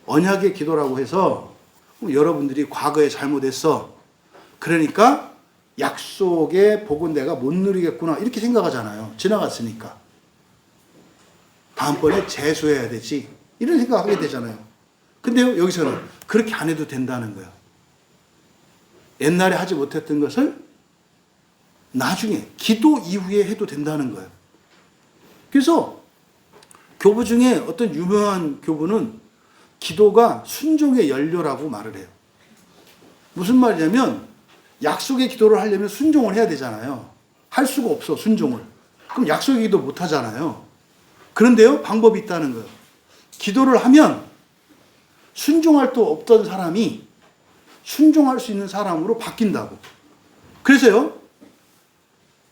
[SPEAKER 1] 언약의 기도라고 해서 여러분들이 과거에 잘못했어. 그러니까 약속의 복은 내가 못 누리겠구나. 이렇게 생각하잖아요. 지나갔으니까. 다음번에 재수해야 되지. 이런 생각하게 되잖아요. 근데요, 여기서는 그렇게 안 해도 된다는 거예요. 옛날에 하지 못했던 것을 나중에 기도 이후에 해도 된다는 거예요. 그래서 교부 중에 어떤 유명한 교부는 기도가 순종의 연료라고 말을 해요. 무슨 말이냐면 약속의 기도를 하려면 순종을 해야 되잖아요. 할 수가 없어, 순종을. 그럼 약속의 기도 못 하잖아요. 그런데요, 방법이 있다는 거예요. 기도를 하면 순종할 수 없던 사람이 순종할 수 있는 사람으로 바뀐다고. 그래서요,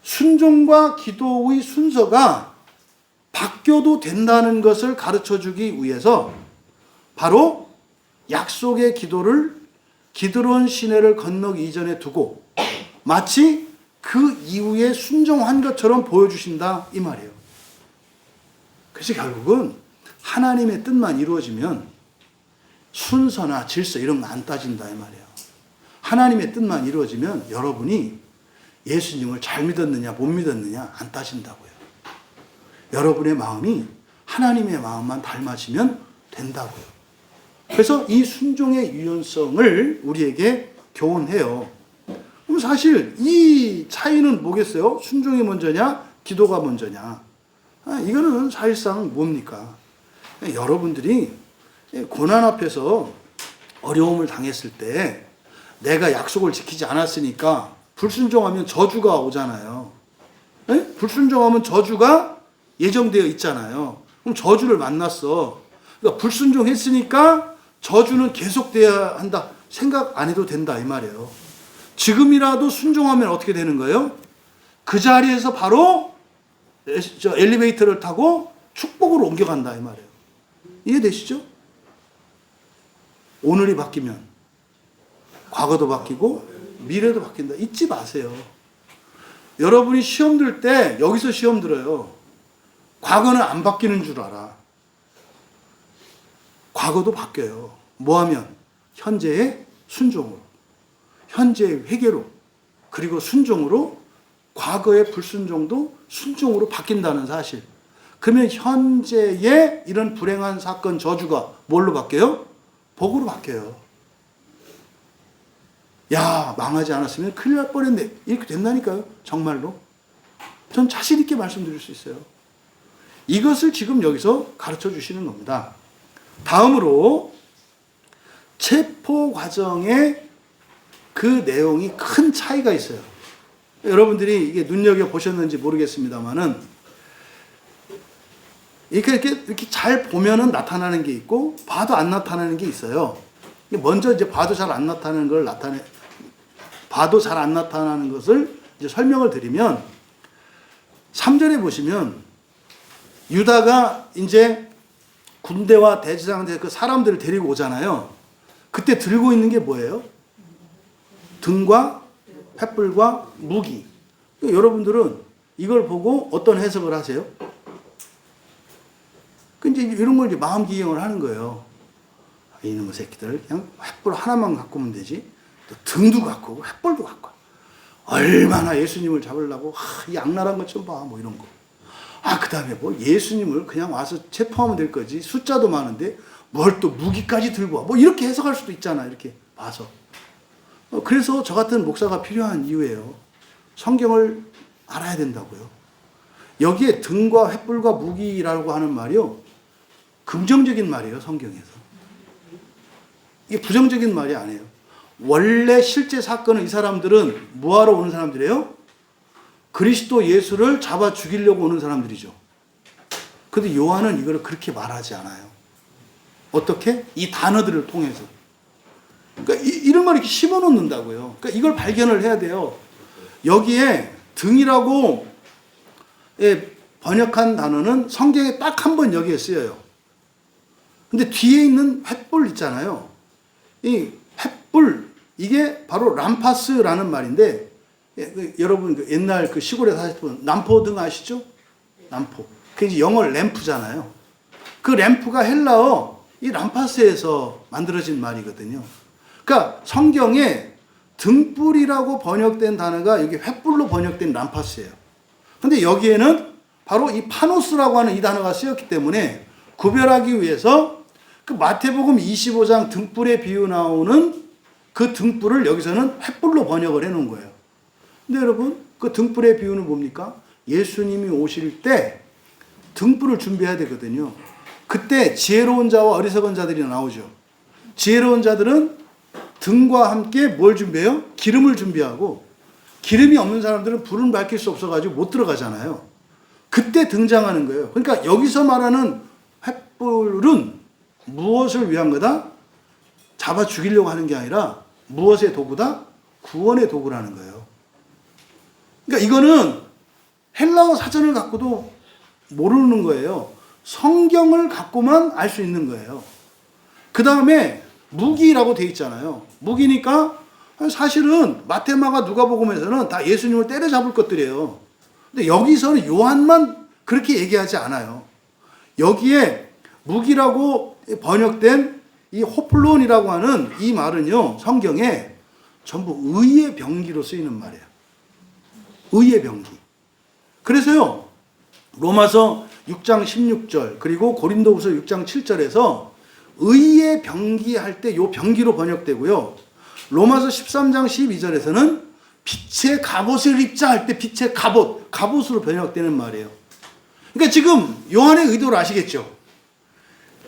[SPEAKER 1] 순종과 기도의 순서가 바뀌어도 된다는 것을 가르쳐 주기 위해서 바로 약속의 기도를 기드론 시내를 건너기 이전에 두고 마치 그 이후에 순종한 것처럼 보여주신다 이 말이에요. 그래서 결국은 하나님의 뜻만 이루어지면 순서나 질서 이런 거 안 따진다 이 말이에요. 하나님의 뜻만 이루어지면 여러분이 예수님을 잘 믿었느냐 못 믿었느냐 안 따진다고요. 여러분의 마음이 하나님의 마음만 닮아지면 된다고요. 그래서 이 순종의 유연성을 우리에게 교훈해요. 그럼 사실 이 차이는 뭐겠어요? 순종이 먼저냐 기도가 먼저냐. 이거는 사실상 뭡니까? 여러분들이 고난 앞에서 어려움을 당했을 때 내가 약속을 지키지 않았으니까 불순종하면 저주가 오잖아요. 네? 불순종하면 저주가 예정되어 있잖아요. 그럼 저주를 만났어. 그러니까 불순종했으니까 저주는 계속돼야 한다. 생각 안 해도 된다 이 말이에요. 지금이라도 순종하면 어떻게 되는 거예요? 그 자리에서 바로 엘리베이터를 타고 축복으로 옮겨간다 이 말이에요. 이해되시죠? 오늘이 바뀌면 과거도 바뀌고 미래도 바뀐다. 잊지 마세요. 여러분이 시험 들 때 여기서 시험 들어요. 과거는 안 바뀌는 줄 알아. 과거도 바뀌어요. 뭐하면? 현재의 순종으로, 현재의 회개로, 그리고 순종으로 과거의 불순종도 순종으로 바뀐다는 사실. 그러면 현재의 이런 불행한 사건 저주가 뭘로 바뀌어요? 복으로 바뀌어요. 야, 망하지 않았으면 큰일 날 뻔했네. 이렇게 된다니까요. 정말로. 전 자신 있게 말씀드릴 수 있어요. 이것을 지금 여기서 가르쳐 주시는 겁니다. 다음으로 체포 과정의 그 내용이 큰 차이가 있어요. 여러분들이 이게 눈여겨보셨는지 모르겠습니다만은 이렇게 잘 보면은 나타나는 게 있고 봐도 안 나타나는 게 있어요. 먼저 이제 봐도 잘 안 나타나는 걸 봐도 잘 안 나타나는 것을 이제 설명을 드리면 3절에 보시면 유다가 이제 군대와 대지상대 그 사람들을 데리고 오잖아요. 그때 들고 있는 게 뭐예요? 등과 횃불과 무기. 여러분들은 이걸 보고 어떤 해석을 하세요? 이제 이런 걸 이제 마음 기행을 하는 거예요. 이놈의 새끼들 그냥 횃불 하나만 갖고 오면 되지. 또 등도 갖고 오고 횃불도 갖고 와. 얼마나 예수님을 잡으려고 이 악랄한 것 좀 봐. 뭐 이런 거. 그 다음에 뭐 예수님을 그냥 와서 체포하면 될 거지. 숫자도 많은데 뭘 또 무기까지 들고 와. 뭐 이렇게 해석할 수도 있잖아. 이렇게 봐서. 그래서 저 같은 목사가 필요한 이유예요. 성경을 알아야 된다고요. 여기에 등과 횃불과 무기라고 하는 말이요. 긍정적인 말이에요. 성경에서. 이게 부정적인 말이 아니에요. 원래 실제 사건은 이 사람들은 뭐하러 오는 사람들이에요? 그리스도 예수를 잡아 죽이려고 오는 사람들이죠. 그런데 요한은 이걸 그렇게 말하지 않아요. 어떻게? 이 단어들을 통해서. 그러니까 이런 걸 이렇게 심어 놓는다고요. 그러니까 이걸 발견을 해야 돼요. 여기에 등이라고 번역한 단어는 성경에 딱 한 번 여기에 쓰여요. 근데 뒤에 있는 횃불 있잖아요. 이 횃불, 이게 바로 람파스라는 말인데, 여러분 옛날 그 시골에 사실 분 남포등 아시죠? 남포. 그게 이제 영어 램프잖아요. 그 램프가 헬라어 이 람파스에서 만들어진 말이거든요. 그러니까 성경에 등불이라고 번역된 단어가 여기 횃불로 번역된 람파스예요. 근데 여기에는 바로 이 파노스라고 하는 이 단어가 쓰였기 때문에 구별하기 위해서 그 마태복음 25장 등불의 비유 나오는 그 등불을 여기서는 횃불로 번역을 해 놓은 거예요. 근데 여러분, 그 등불의 비유는 뭡니까? 예수님이 오실 때 등불을 준비해야 되거든요. 그때 지혜로운 자와 어리석은 자들이 나오죠. 지혜로운 자들은 등과 함께 뭘 준비해요? 기름을 준비하고, 기름이 없는 사람들은 불은 밝힐 수 없어가지고 못 들어가잖아요. 그때 등장하는 거예요. 그러니까 여기서 말하는 횃불은 무엇을 위한 거다? 잡아 죽이려고 하는 게 아니라 무엇의 도구다? 구원의 도구라는 거예요. 그러니까 이거는 헬라어 사전을 갖고도 모르는 거예요. 성경을 갖고만 알 수 있는 거예요. 그 다음에 무기라고 돼 있잖아요. 무기니까 사실은 마테마가 누가복음에서는 다 예수님을 때려잡을 것들이에요. 근데 여기서는 요한만 그렇게 얘기하지 않아요. 여기에 무기라고 번역된 이 호플론이라고 하는 이 말은요, 성경에 전부 의의 병기로 쓰이는 말이에요. 의의 병기. 그래서요, 로마서 6장 16절 그리고 고린도후서 6장 7절에서 의의 병기 할 때 요 병기로 번역되고요. 로마서 13장 12절에서는 빛의 갑옷을 입자 할 때 빛의 갑옷으로 번역되는 말이에요. 그러니까 지금 요한의 의도를 아시겠죠?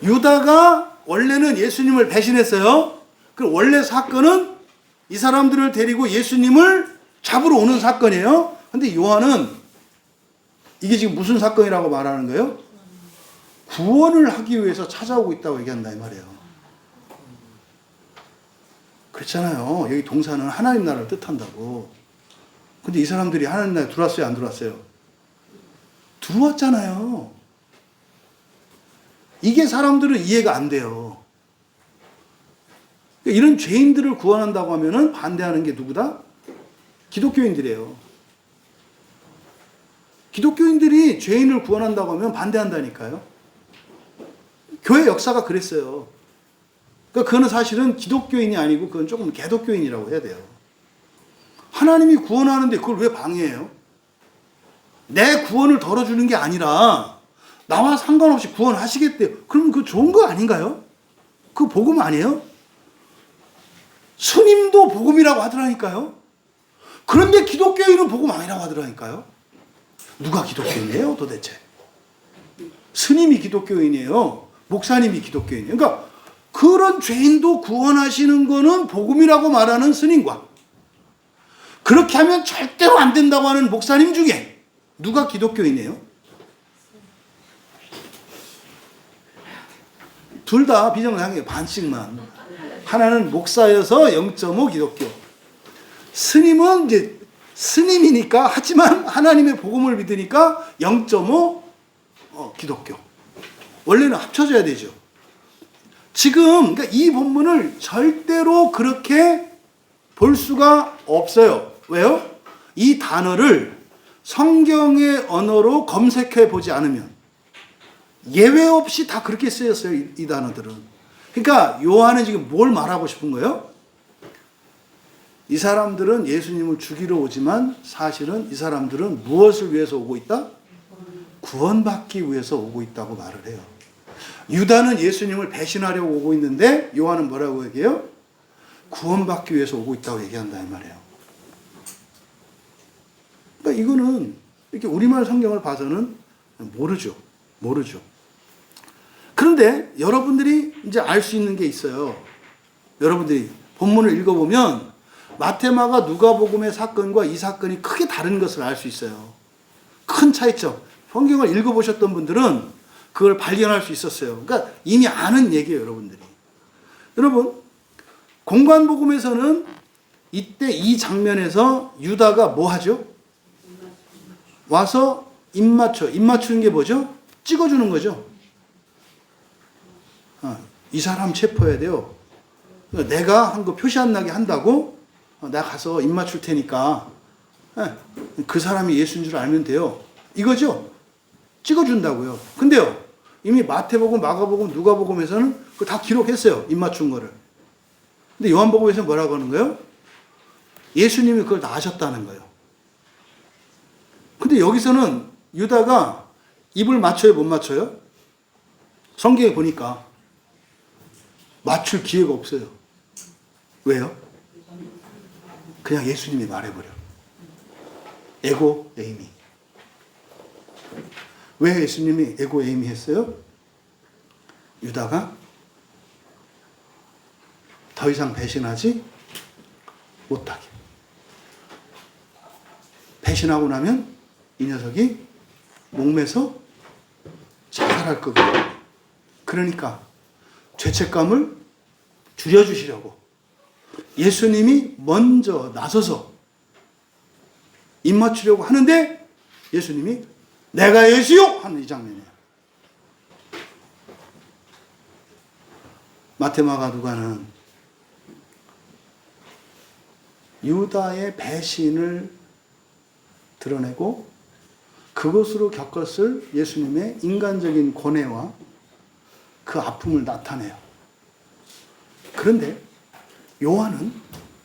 [SPEAKER 1] 유다가 원래는 예수님을 배신했어요. 그 원래 사건은 이 사람들을 데리고 예수님을 잡으러 오는 사건이에요. 근데 요한은 이게 지금 무슨 사건이라고 말하는 거예요? 구원을 하기 위해서 찾아오고 있다고 얘기한다 이 말이에요. 그렇잖아요. 여기 동사는 하나님 나라를 뜻한다고. 근데 이 사람들이 하나님 나라에 들어왔어요, 안 들어왔어요? 들어왔잖아요. 이게 사람들은 이해가 안 돼요. 이런 죄인들을 구원한다고 하면은 반대하는 게 누구다? 기독교인들이에요. 기독교인들이 죄인을 구원한다고 하면 반대한다니까요. 교회 역사가 그랬어요. 그러니까 그거는 사실은 기독교인이 아니고 그건 조금 개독교인이라고 해야 돼요. 하나님이 구원하는데 그걸 왜 방해해요? 내 구원을 덜어주는 게 아니라 나와 상관없이 구원하시겠대요. 그러면 그거 좋은 거 아닌가요? 그거 복음 아니에요? 스님도 복음이라고 하더라니까요. 그런데 기독교인은 복음 아니라고 하더라니까요. 누가 기독교인이에요 도대체? 스님이 기독교인이에요. 목사님이 기독교인이에요. 그러니까 그런 죄인도 구원하시는 거는 복음이라고 말하는 스님과 그렇게 하면 절대로 안 된다고 하는 목사님 중에 누가 기독교인이에요? 둘 다 비정상이에요. 반씩만. 하나는 목사여서 0.5 기독교. 스님은 이제 스님이니까 하지만 하나님의 복음을 믿으니까 0.5 기독교. 원래는 합쳐져야 되죠. 지금 그러니까 이 본문을 절대로 그렇게 볼 수가 없어요. 왜요? 이 단어를 성경의 언어로 검색해 보지 않으면 예외 없이 다 그렇게 쓰였어요. 이 단어들은. 그러니까 요한은 지금 뭘 말하고 싶은 거예요? 이 사람들은 예수님을 죽이러 오지만 사실은 이 사람들은 무엇을 위해서 오고 있다? 구원받기 위해서 오고 있다고 말을 해요. 유다는 예수님을 배신하려고 오고 있는데 요한은 뭐라고 얘기해요? 구원받기 위해서 오고 있다고 얘기한다 이 말이에요. 그러니까 이거는 이렇게 우리말 성경을 봐서는 모르죠. 그런데 여러분들이 이제 알 수 있는 게 있어요. 여러분들이 본문을 읽어보면 마테마가 누가복음의 사건과 이 사건이 크게 다른 것을 알 수 있어요. 큰 차이점. 성경을 읽어보셨던 분들은 그걸 발견할 수 있었어요. 그러니까 이미 아는 얘기예요, 여러분들이. 여러분, 공관복음에서는 이때 이 장면에서 유다가 뭐 하죠? 와서 입 맞추는 게 뭐죠? 찍어주는 거죠. 이 사람 체포해야 돼요. 내가 한 거 표시 안 나게 한다고 내가 가서 입 맞출 테니까 그 사람이 예수인 줄 알면 돼요. 이거죠. 찍어준다고요. 근데요, 이미 마태복음, 마가복음, 누가복음에서는 그거 다 기록했어요. 입 맞춘 거를. 근데 요한복음에서는 뭐라고 하는 거예요? 예수님이 그걸 다 하셨다는 거예요. 근데 여기서는 유다가 입을 맞춰요, 못 맞춰요? 성경에 보니까 맞출 기회가 없어요. 왜요? 그냥 예수님이 말해버려. 에고 에이미. 왜 예수님이 에고 에이미 했어요? 유다가 더 이상 배신하지 못하게. 배신하고 나면 이 녀석이 목매서 자살할 거거든요. 그러니까 죄책감을 줄여주시려고 예수님이 먼저 나서서 입 맞추려고 하는데 예수님이 내가 예수요! 하는 이 장면이에요. 마태, 마가, 누가는 유다의 배신을 드러내고 그것으로 겪었을 예수님의 인간적인 고뇌와 그 아픔을 나타내요. 그런데 요한은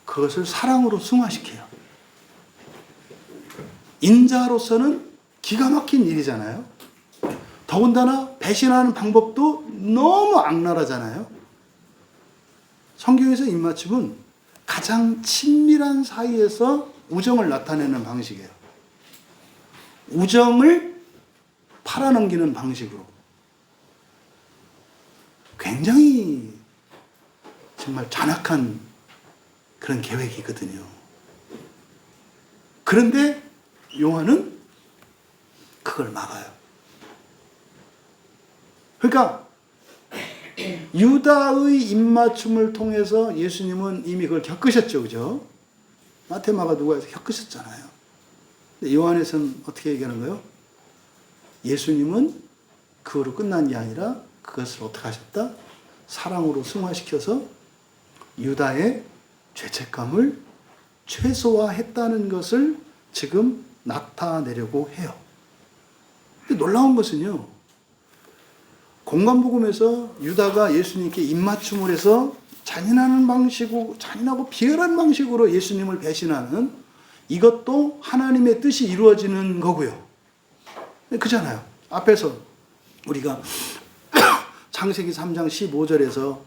[SPEAKER 1] 그것을 사랑으로 승화시켜요. 인자로서는 기가 막힌 일이잖아요. 더군다나 배신하는 방법도 너무 악랄하잖아요. 성경에서 입맞춤은 가장 친밀한 사이에서 우정을 나타내는 방식이에요. 우정을 팔아넘기는 방식으로. 굉장히 정말 잔악한 그런 계획이거든요. 그런데 요한은 그걸 막아요. 그러니까 유다의 입맞춤을 통해서 예수님은 이미 그걸 겪으셨죠. 그죠? 마태, 마가, 누가에서 겪으셨잖아요. 근데 요한에서는 어떻게 얘기하는 거예요? 예수님은 그거로 끝난 게 아니라 그것을 어떻게 하셨다? 사랑으로 승화시켜서 유다의 죄책감을 최소화했다는 것을 지금 나타내려고 해요. 근데 놀라운 것은요, 공관복음에서 유다가 예수님께 입맞춤을 해서 잔인하고 비열한 방식으로 예수님을 배신하는 이것도 하나님의 뜻이 이루어지는 거고요. 그잖아요. 앞에서 우리가 창세기 3장 15절에서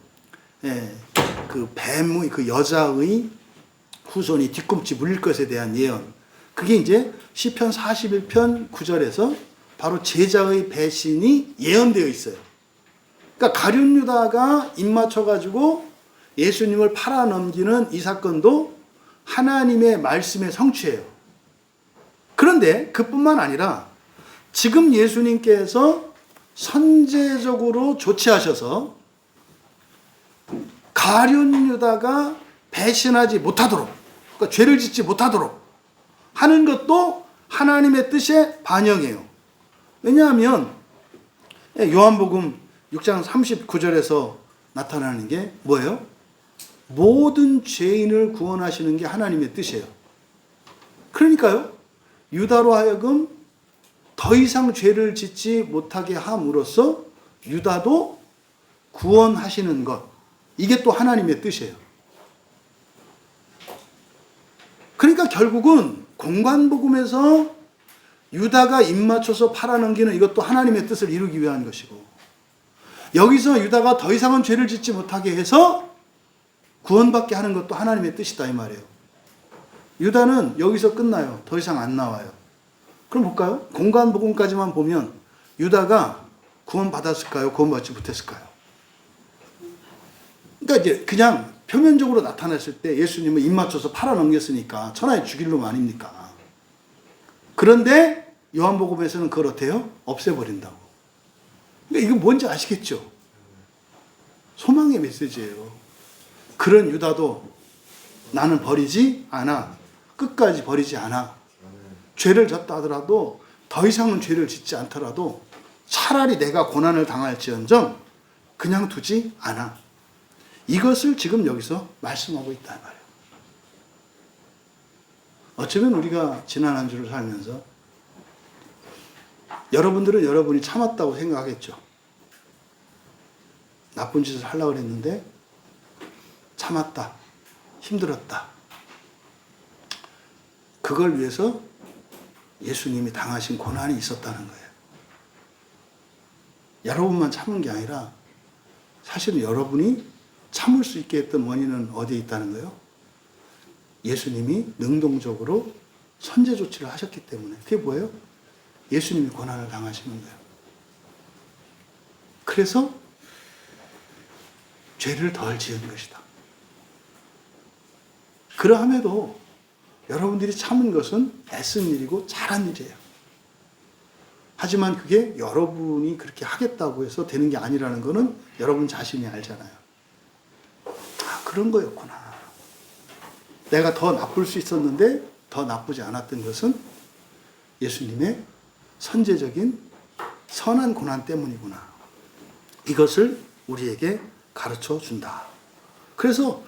[SPEAKER 1] 그 뱀의 그 여자의 후손이 뒤꿈치 물릴 것에 대한 예언. 그게 이제 시편 41편 9절에서 바로 제자의 배신이 예언되어 있어요. 그러니까 가룟 유다가 입맞춰가지고 예수님을 팔아넘기는 이 사건도 하나님의 말씀의 성취예요. 그런데 그뿐만 아니라 지금 예수님께서 선제적으로 조치하셔서 가룟 유다가 배신하지 못하도록, 그러니까 죄를 짓지 못하도록 하는 것도 하나님의 뜻의 반영이에요. 왜냐하면 요한복음 6장 39절에서 나타나는 게 뭐예요? 모든 죄인을 구원하시는 게 하나님의 뜻이에요. 그러니까요, 유다로 하여금 더 이상 죄를 짓지 못하게 함으로써 유다도 구원하시는 것, 이게 또 하나님의 뜻이에요. 그러니까 결국은 공관복음에서 유다가 입맞춰서 팔아넘기는 이것도 하나님의 뜻을 이루기 위한 것이고, 여기서 유다가 더 이상은 죄를 짓지 못하게 해서 구원받게 하는 것도 하나님의 뜻이다 이 말이에요. 유다는 여기서 끝나요. 더 이상 안 나와요. 그럼 볼까요? 공관복음까지만 보면 유다가 구원받았을까요? 구원받지 못했을까요? 그러니까 이제 그냥 표면적으로 나타났을 때 예수님은 입맞춰서 팔아넘겼으니까 천하의 죽일 놈 아닙니까? 그런데 요한복음에서는 그걸 어때요? 없애버린다고. 그러니까 이거 뭔지 아시겠죠? 소망의 메시지예요. 그런 유다도 나는 버리지 않아. 끝까지 버리지 않아. 죄를 졌다 하더라도 더 이상은 죄를 짓지 않더라도 차라리 내가 고난을 당할지언정 그냥 두지 않아. 이것을 지금 여기서 말씀하고 있단 말이에요. 어쩌면 우리가 지난 한 주를 살면서 여러분들은 여러분이 참았다고 생각하겠죠. 나쁜 짓을 하려고 했는데 참았다. 힘들었다. 그걸 위해서 예수님이 당하신 고난이 있었다는 거예요. 여러분만 참은 게 아니라 사실은 여러분이 참을 수 있게 했던 원인은 어디에 있다는 거예요? 예수님이 능동적으로 선제 조치를 하셨기 때문에. 그게 뭐예요? 예수님이 고난을 당하시는 거예요. 그래서 죄를 덜 지은 것이다. 그러함에도 여러분들이 참은 것은 애쓴 일이고 잘한 일이에요. 하지만 그게 여러분이 그렇게 하겠다고 해서 되는 게 아니라는 것은 여러분 자신이 알잖아요. 아, 그런 거였구나. 내가 더 나쁠 수 있었는데 더 나쁘지 않았던 것은 예수님의 선제적인 선한 고난 때문이구나. 이것을 우리에게 가르쳐 준다. 그래서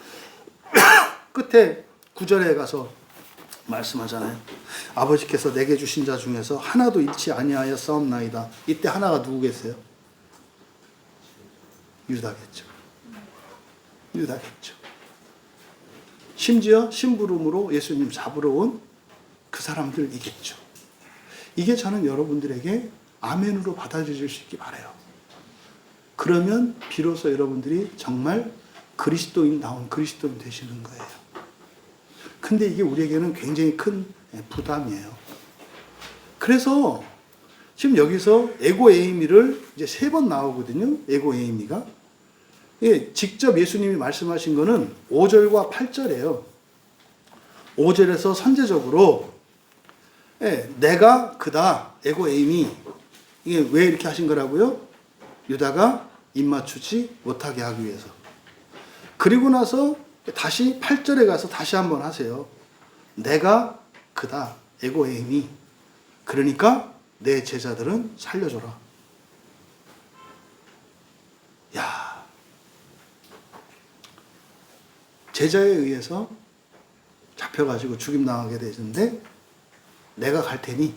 [SPEAKER 1] 끝에 9절에 가서 말씀하잖아요. 아버지께서 내게 주신 자 중에서 하나도 잃지 아니하여 싸움나이다. 이때 하나가 누구겠어요? 유다겠죠. 유다겠죠. 심지어 심부름으로 예수님 잡으러 온 그 사람들이겠죠. 이게 저는 여러분들에게 아멘으로 받아주실 수 있기 바라요. 그러면 비로소 여러분들이 정말 그리스도인다운 그리스도인 되시는 거예요. 근데 이게 우리에게는 굉장히 큰 부담이에요. 그래서 지금 여기서 에고에이미를 이제 3번 나오거든요. 에고에이미가. 예, 직접 예수님이 말씀하신 거는 5절과 8절이에요. 5절에서 선제적으로 내가 그다, 에고에이미. 이게 왜 이렇게 하신 거라고요? 유다가 입맞추지 못하게 하기 위해서. 그리고 나서 다시 8절에 가서 다시 한번 하세요. 내가 그다, 에고에이미. 그러니까 내 제자들은 살려줘라. 야, 제자에 의해서 잡혀가지고 죽임당하게 되는데 내가 갈 테니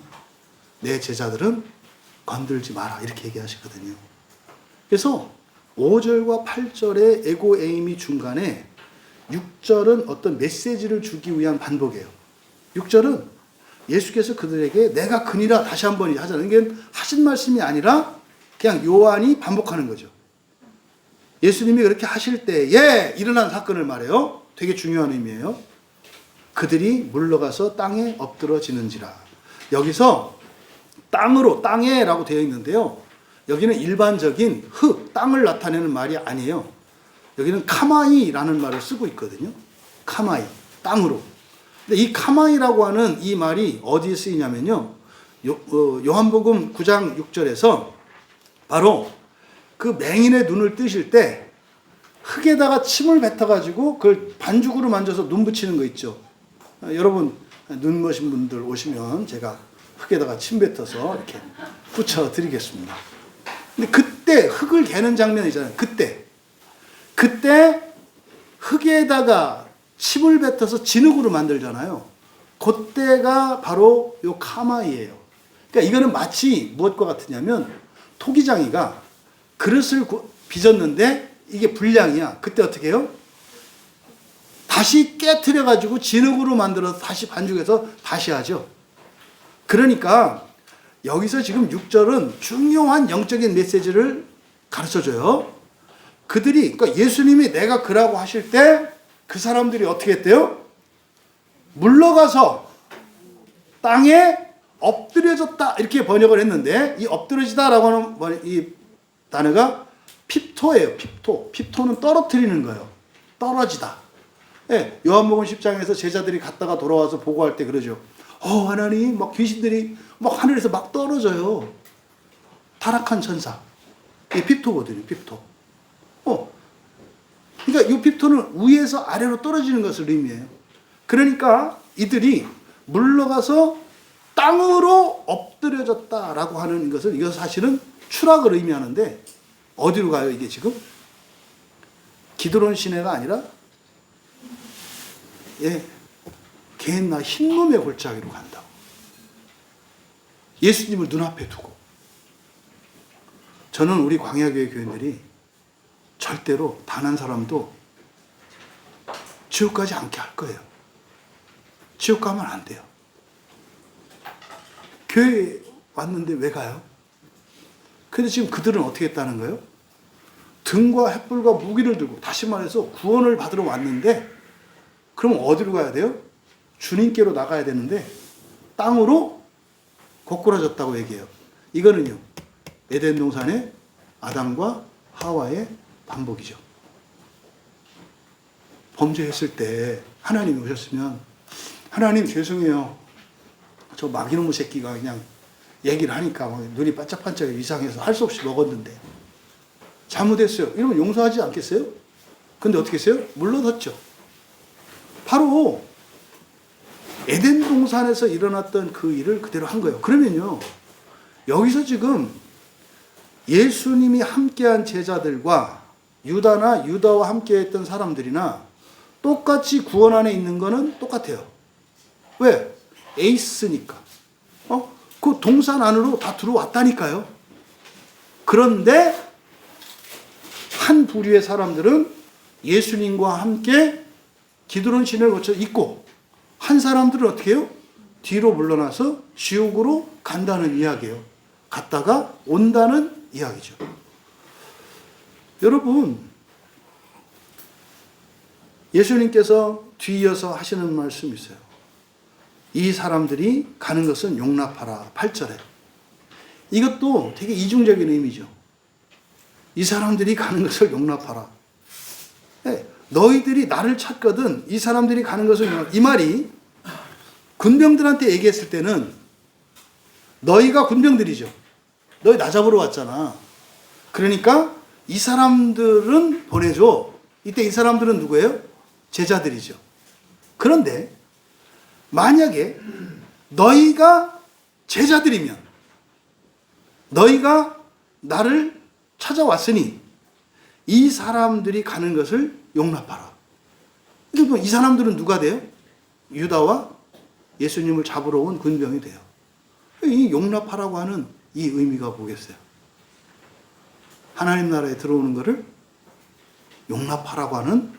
[SPEAKER 1] 내 제자들은 건들지 마라. 이렇게 얘기하시거든요. 그래서 5절과 8절의 에고에이미 중간에 6절은 어떤 메시지를 주기 위한 반복이에요. 6절은 예수께서 그들에게 내가 그니라 다시 한번 하잖아요. 이게 하신 말씀이 아니라 그냥 요한이 반복하는 거죠. 예수님이 그렇게 하실 때에 일어난 사건을 말해요. 되게 중요한 의미예요. 그들이 물러가서 땅에 엎드러지는지라. 여기서 땅으로, 땅에라고 되어 있는데요. 여기는 일반적인 흙, 땅을 나타내는 말이 아니에요. 여기는 카마이라는 말을 쓰고 있거든요. 카마이, 땅으로. 근데 이 카마이라고 하는 이 말이 어디에 쓰이냐면요. 요한복음 9장 6절에서 바로 그 맹인의 눈을 뜨실 때 흙에다가 침을 뱉어가지고 그걸 반죽으로 만져서 눈 붙이는 거 있죠. 여러분 눈 머신 분들 오시면 제가 흙에다가 침 뱉어서 이렇게 붙여 드리겠습니다. 근데 그때 흙을 개는 장면이 있잖아요. 그때 흙에다가 침을 뱉어서 진흙으로 만들잖아요. 그때가 바로 요 카마이예요. 그러니까 이거는 마치 무엇과 같으냐면 토기장이가 그릇을 빚었는데 이게 불량이야. 그때 어떻게 해요? 다시 깨트려 가지고 진흙으로 만들어서 다시 반죽해서 다시 하죠. 그러니까 여기서 지금 6절은 중요한 영적인 메시지를 가르쳐줘요. 그들이, 그러니까 예수님이 내가 그라고 하실 때 그 사람들이 어떻게 했대요? 물러가서 땅에 엎드려졌다 이렇게 번역을 했는데 이 엎드려지다라고 하는 이 단어가 핍토예요. 핍토는 떨어뜨리는 거예요. 떨어지다. 예, 요한복음 10장에서 제자들이 갔다가 돌아와서 보고할 때 그러죠. 하나님, 막 귀신들이 막 하늘에서 막 떨어져요. 타락한 천사. 이게 핍토거든요. 핍토. 그러니까 이 핍토는 위에서 아래로 떨어지는 것을 의미해요. 그러니까 이들이 물러가서 땅으로 엎드려졌다라고 하는 것은 이것은 사실은 추락을 의미하는데 어디로 가요 이게 지금? 기드론 시내가 아니라 개나 흰놈의 골짜기로 간다고. 예수님을 눈앞에 두고. 저는 우리 광야교회 교인들이 절대로 단 한 사람도 지옥 가지 않게 할 거예요. 지옥 가면 안 돼요. 교회에 왔는데 왜 가요? 근데 지금 그들은 어떻게 했다는 거예요? 등과 횃불과 무기를 들고, 다시 말해서 구원을 받으러 왔는데 그럼 어디로 가야 돼요? 주님께로 나가야 되는데 땅으로 거꾸라졌다고 얘기해요. 이거는요, 에덴 동산의 아담과 하와의 반복이죠. 범죄했을 때 하나님이 오셨으면 하나님 죄송해요. 저 마귀놈의 새끼가 그냥 얘기를 하니까 눈이 반짝반짝 이상해서 할 수 없이 먹었는데 잘못했어요. 이러면 용서하지 않겠어요? 근데 어떻게 했어요? 물러섰죠. 바로 에덴 동산에서 일어났던 그 일을 그대로 한 거예요. 그러면요, 여기서 지금 예수님이 함께한 제자들과 유다나 유다와 함께했던 사람들이나 똑같이 구원 안에 있는 거는 똑같아요. 왜? 에이스니까. 그 동산 안으로 다 들어왔다니까요. 그런데 한 부류의 사람들은 예수님과 함께 기드론 시내를 거쳐 있고, 한 사람들은 어떻게 해요? 뒤로 물러나서 지옥으로 간다는 이야기예요. 갔다가 온다는 이야기죠. 여러분, 예수님께서 뒤이어서 하시는 말씀이 있어요. 이 사람들이 가는 것은 용납하라. 8절에. 이것도 되게 이중적인 의미죠. 이 사람들이 가는 것을 용납하라. 네, 너희들이 나를 찾거든 이 사람들이 가는 것을 용납하라. 이 말이 군병들한테 얘기했을 때는 너희가 군병들이죠. 너희 나 잡으러 왔잖아. 그러니까 이 사람들은 보내줘. 이때 이 사람들은 누구예요? 제자들이죠. 그런데 만약에 너희가 제자들이면, 너희가 나를 찾아왔으니 이 사람들이 가는 것을 용납하라. 이 사람들은 누가 돼요? 유다와 예수님을 잡으러 온 군병이 돼요. 이 용납하라고 하는 이 의미가 뭐겠어요? 하나님 나라에 들어오는 것을 용납하라고 하는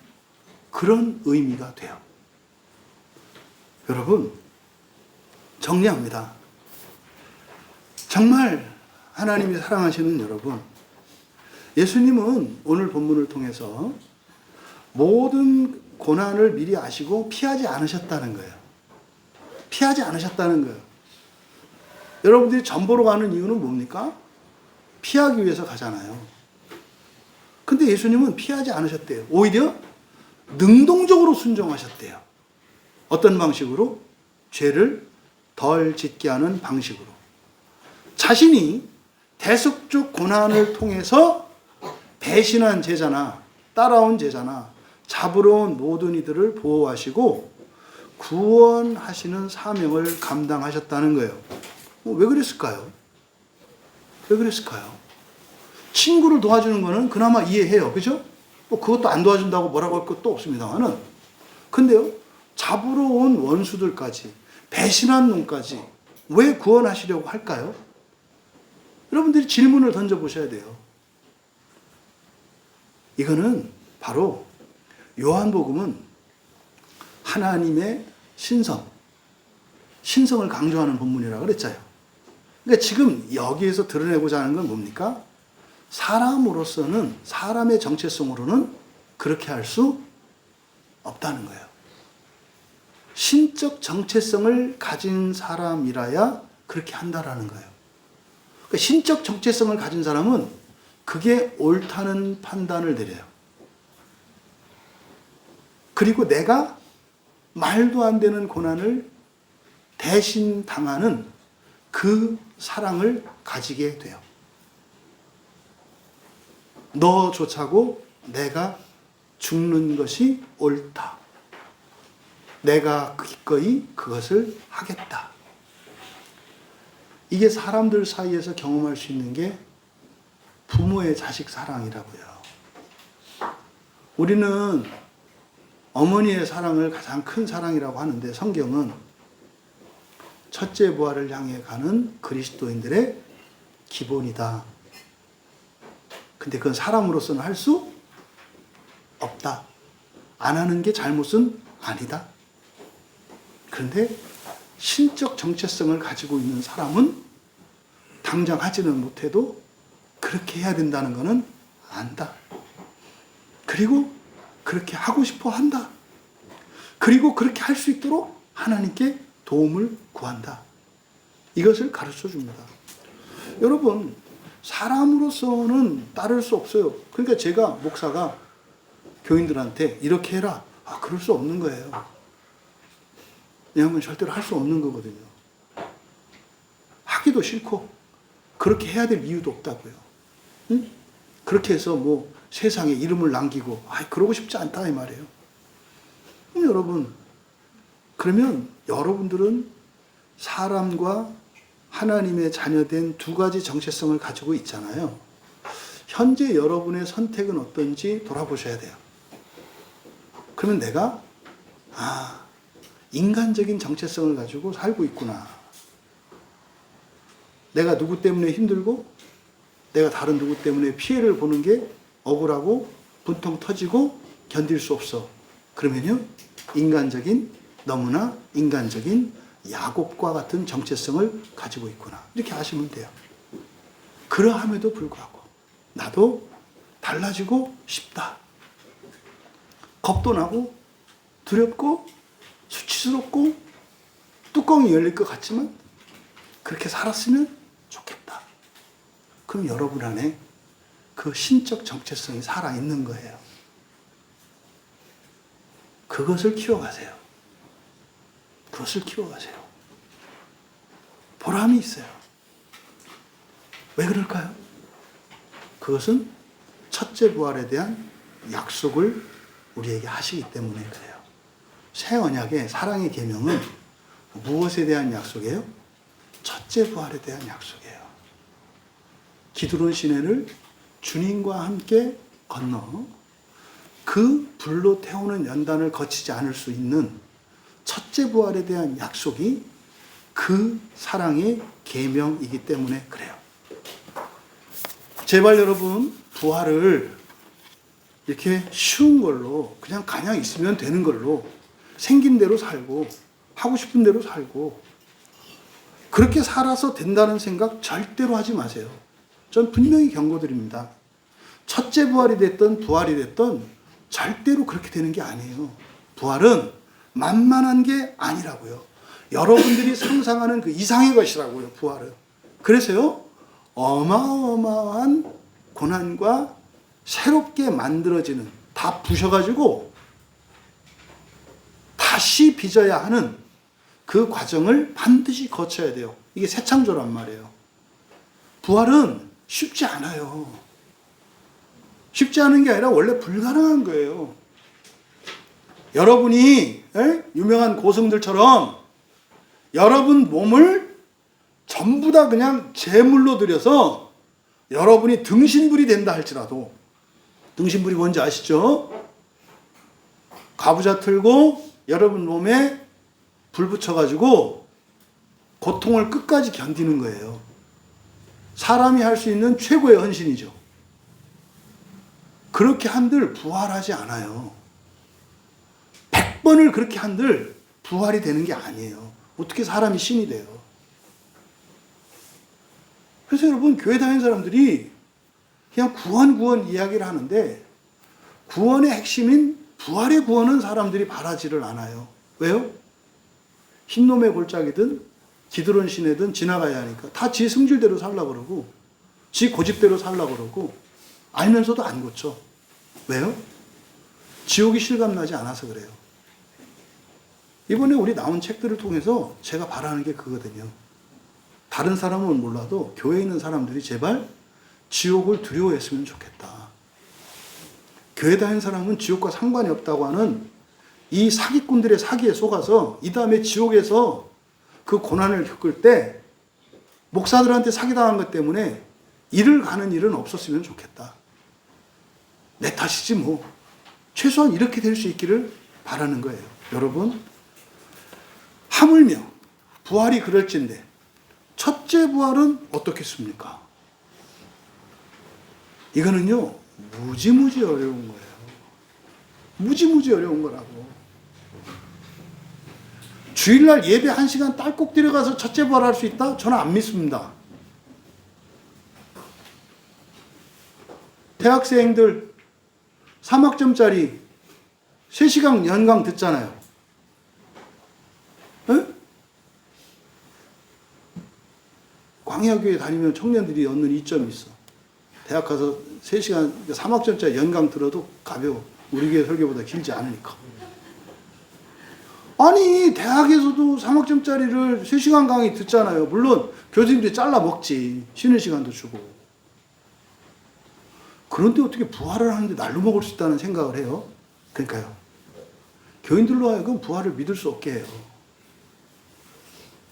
[SPEAKER 1] 그런 의미가 돼요. 여러분, 정리합니다. 정말 하나님이 사랑하시는 여러분, 예수님은 오늘 본문을 통해서 모든 고난을 미리 아시고 피하지 않으셨다는 거예요. 피하지 않으셨다는 거예요. 여러분들이 전 보러 가는 이유는 뭡니까? 피하기 위해서 가잖아요. 근데 예수님은 피하지 않으셨대요. 오히려 능동적으로 순종하셨대요. 어떤 방식으로? 죄를 덜 짓게 하는 방식으로. 자신이 대속적 고난을 통해서 배신한 제자나 따라온 제자나 잡으러 온 모든 이들을 보호하시고 구원하시는 사명을 감당하셨다는 거예요. 왜 그랬을까요? 왜 그랬을까요? 친구를 도와주는 거는 그나마 이해해요. 그죠? 뭐 그것도 안 도와준다고 뭐라고 할 것도 없습니다만은. 근데요, 잡으러 온 원수들까지, 배신한 놈까지 왜 구원하시려고 할까요? 여러분들이 질문을 던져보셔야 돼요. 이거는 바로 요한복음은 하나님의 신성을 강조하는 본문이라고 그랬잖아요. 그러니까 지금 여기에서 드러내고자 하는 건 뭡니까? 사람으로서는, 사람의 정체성으로는 그렇게 할 수 없다는 거예요. 신적 정체성을 가진 사람이라야 그렇게 한다라는 거예요. 그러니까 신적 정체성을 가진 사람은 그게 옳다는 판단을 내려요. 그리고 내가 말도 안 되는 고난을 대신 당하는 그 사랑을 가지게 돼요. 너조차고 내가 죽는 것이 옳다. 내가 기꺼이 그것을 하겠다. 이게 사람들 사이에서 경험할 수 있는 게 부모의 자식 사랑이라고요. 우리는 어머니의 사랑을 가장 큰 사랑이라고 하는데 성경은 첫째 부활을 향해 가는 그리스도인들의 기본이다. 근데 그건 사람으로서는 할 수 없다. 안 하는 게 잘못은 아니다. 그런데 신적 정체성을 가지고 있는 사람은 당장 하지는 못해도 그렇게 해야 된다는 것은 안다. 그리고 그렇게 하고 싶어 한다. 그리고 그렇게 할 수 있도록 하나님께 도움을 구한다. 이것을 가르쳐 줍니다. 여러분, 사람으로서는 따를 수 없어요. 그러니까 제가 목사가 교인들한테 이렇게 해라. 그럴 수 없는 거예요. 왜냐하면 절대로 할 수 없는 거거든요. 하기도 싫고 그렇게 해야 될 이유도 없다고요. 응? 그렇게 해서 뭐 세상에 이름을 남기고 그러고 싶지 않다 이 말이에요. 여러분, 그러면 여러분들은 사람과 하나님의 자녀된 두 가지 정체성을 가지고 있잖아요. 현재 여러분의 선택은 어떤지 돌아보셔야 돼요. 그러면 내가 인간적인 정체성을 가지고 살고 있구나. 내가 누구 때문에 힘들고 내가 다른 누구 때문에 피해를 보는 게 억울하고 분통 터지고 견딜 수 없어. 그러면요, 너무나 인간적인 야곱과 같은 정체성을 가지고 있구나. 이렇게 아시면 돼요. 그러함에도 불구하고 나도 달라지고 싶다. 겁도 나고 두렵고 수치스럽고 뚜껑이 열릴 것 같지만 그렇게 살았으면 좋겠다. 그럼 여러분 안에 그 신적 정체성이 살아있는 거예요. 그것을 키워가세요. 그것을 키워가세요. 보람이 있어요. 왜 그럴까요? 그것은 첫째 부활에 대한 약속을 우리에게 하시기 때문에 그래요. 새 언약의 사랑의 계명은 무엇에 대한 약속이에요? 첫째 부활에 대한 약속이에요. 기드론 시내를 주님과 함께 건너 그 불로 태우는 연단을 거치지 않을 수 있는 첫째 부활에 대한 약속이 그 사랑의 계명이기 때문에 그래요. 제발 여러분, 부활을 이렇게 쉬운 걸로 그냥 있으면 되는 걸로 생긴 대로 살고 하고 싶은 대로 살고 그렇게 살아서 된다는 생각 절대로 하지 마세요. 전 분명히 경고드립니다. 첫째 부활이 됐든 부활이 됐든 절대로 그렇게 되는 게 아니에요. 부활은 만만한 게 아니라고요. 여러분들이 상상하는 그 이상의 것이라고요, 부활은. 그래서요, 어마어마한 고난과 새롭게 만들어지는, 다 부셔가지고 다시 빚어야 하는 그 과정을 반드시 거쳐야 돼요. 이게 새 창조란 말이에요. 부활은 쉽지 않아요. 쉽지 않은 게 아니라 원래 불가능한 거예요. 여러분이 유명한 고승들처럼 여러분 몸을 전부 다 그냥 제물로 드려서 여러분이 등신불이 된다 할지라도, 등신불이 뭔지 아시죠? 가부좌 틀고 여러분 몸에 불 붙여가지고 고통을 끝까지 견디는 거예요. 사람이 할 수 있는 최고의 헌신이죠. 그렇게 한들 부활하지 않아요. 100번을 그렇게 한들 부활이 되는 게 아니에요. 어떻게 사람이 신이 돼요? 그래서 여러분, 교회 다니는 사람들이 그냥 구원 이야기를 하는데 구원의 핵심인 부활의 구원은 사람들이 바라지를 않아요. 왜요? 흰놈의 골짜기든 기드론 시내든 지나가야 하니까 다 지 승질대로 살려고 그러고 지 고집대로 살려고 그러고 알면서도 안 고쳐. 왜요? 지옥이 실감나지 않아서 그래요. 이번에 우리 나온 책들을 통해서 제가 바라는 게 그거거든요. 다른 사람은 몰라도 교회에 있는 사람들이 제발 지옥을 두려워했으면 좋겠다. 교회 다니는 사람은 지옥과 상관이 없다고 하는 이 사기꾼들의 사기에 속아서 이 다음에 지옥에서 그 고난을 겪을 때 목사들한테 사기당한 것 때문에 일을 가는 일은 없었으면 좋겠다. 내 탓이지 뭐. 최소한 이렇게 될 수 있기를 바라는 거예요. 여러분, 하물며 부활이 그럴진데 첫째 부활은 어떻겠습니까? 이거는요, 무지무지 어려운 거예요. 무지무지 어려운 거라고. 주일날 예배 1시간 딸꾹 들어가서 첫째 부활 할 수 있다? 저는 안 믿습니다. 대학생들 3학점짜리 3시간 연강 듣잖아요. 에? 광야교회 다니면 청년들이 얻는 이점이 있어. 대학 가서 3시간, 3학점짜리 연강 들어도 가벼워. 우리 교회 설교보다 길지 않으니까. 아니, 대학에서도 3학점짜리를 3시간 강의 듣잖아요. 물론 교수님들이 잘라 먹지. 쉬는 시간도 주고. 그런데 어떻게 부활을 하는데 날로 먹을 수 있다는 생각을 해요? 그러니까요. 교인들로 하여금 부활을 믿을 수 없게 해요.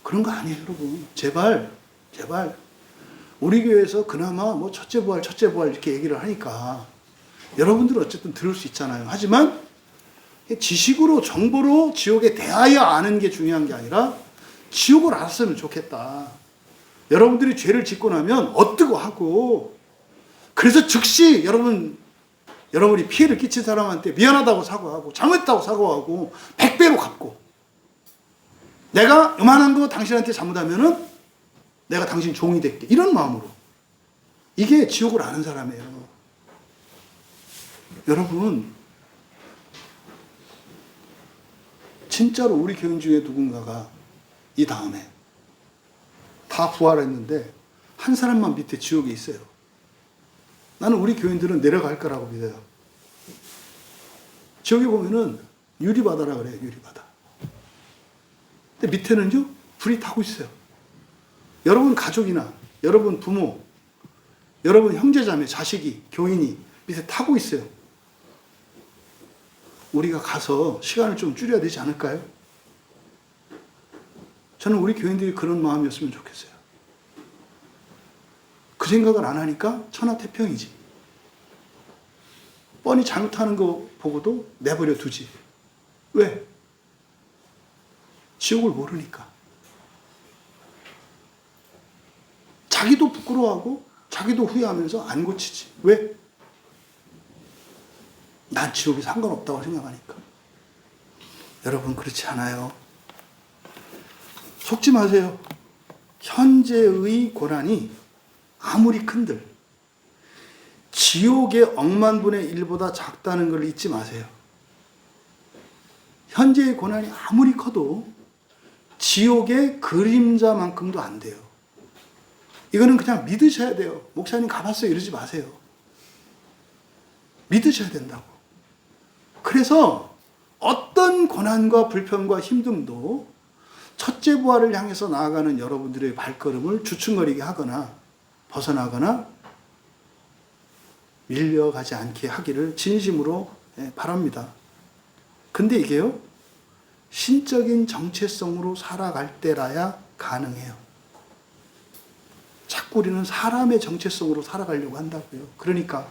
[SPEAKER 1] 그런 거 아니에요, 여러분. 제발 우리 교회에서 그나마 뭐 첫째 부활 이렇게 얘기를 하니까 여러분들은 어쨌든 들을 수 있잖아요. 하지만 지식으로 정보로 지옥에 대하여 아는 게 중요한 게 아니라 지옥을 알았으면 좋겠다. 여러분들이 죄를 짓고 나면 어뜨고 하고, 그래서 즉시 여러분이 피해를 끼친 사람한테 미안하다고 사과하고 잘못했다고 사과하고 100배로 갚고, 내가 요만한 거 당신한테 잘못하면은 내가 당신 종이 될게, 이런 마음으로. 이게 지옥을 아는 사람이에요. 여러분, 진짜로 우리 교인 중에 누군가가 이 다음에 다 부활했는데 한 사람만 밑에 지옥에 있어요. 나는 우리 교인들은 내려갈 거라고 믿어요. 지옥에 보면은 유리바다라 그래요, 유리바다. 근데 밑에는요, 불이 타고 있어요. 여러분 가족이나 여러분 부모, 여러분 형제자매, 자식이, 교인이 밑에 타고 있어요. 우리가 가서 시간을 좀 줄여야 되지 않을까요? 저는 우리 교인들이 그런 마음이었으면 좋겠어요. 그 생각을 안 하니까 천하태평이지. 뻔히 잘못하는 거 보고도 내버려 두지. 왜? 지옥을 모르니까. 자기도 부끄러워하고 자기도 후회하면서 안 고치지. 왜? 난 지옥이 상관없다고 생각하니까. 여러분, 그렇지 않아요. 속지 마세요. 현재의 고난이 아무리 큰들 지옥의 억만분의 1보다 작다는 걸 잊지 마세요. 현재의 고난이 아무리 커도 지옥의 그림자만큼도 안 돼요. 이거는 그냥 믿으셔야 돼요. 목사님 가봤어요 이러지 마세요. 믿으셔야 된다고. 그래서 어떤 고난과 불편과 힘듦도 첫째 부활을 향해서 나아가는 여러분들의 발걸음을 주춤거리게 하거나 벗어나거나 밀려가지 않게 하기를 진심으로 바랍니다. 근데 이게요, 신적인 정체성으로 살아갈 때라야 가능해요. 자꾸 우리는 사람의 정체성으로 살아가려고 한다고요. 그러니까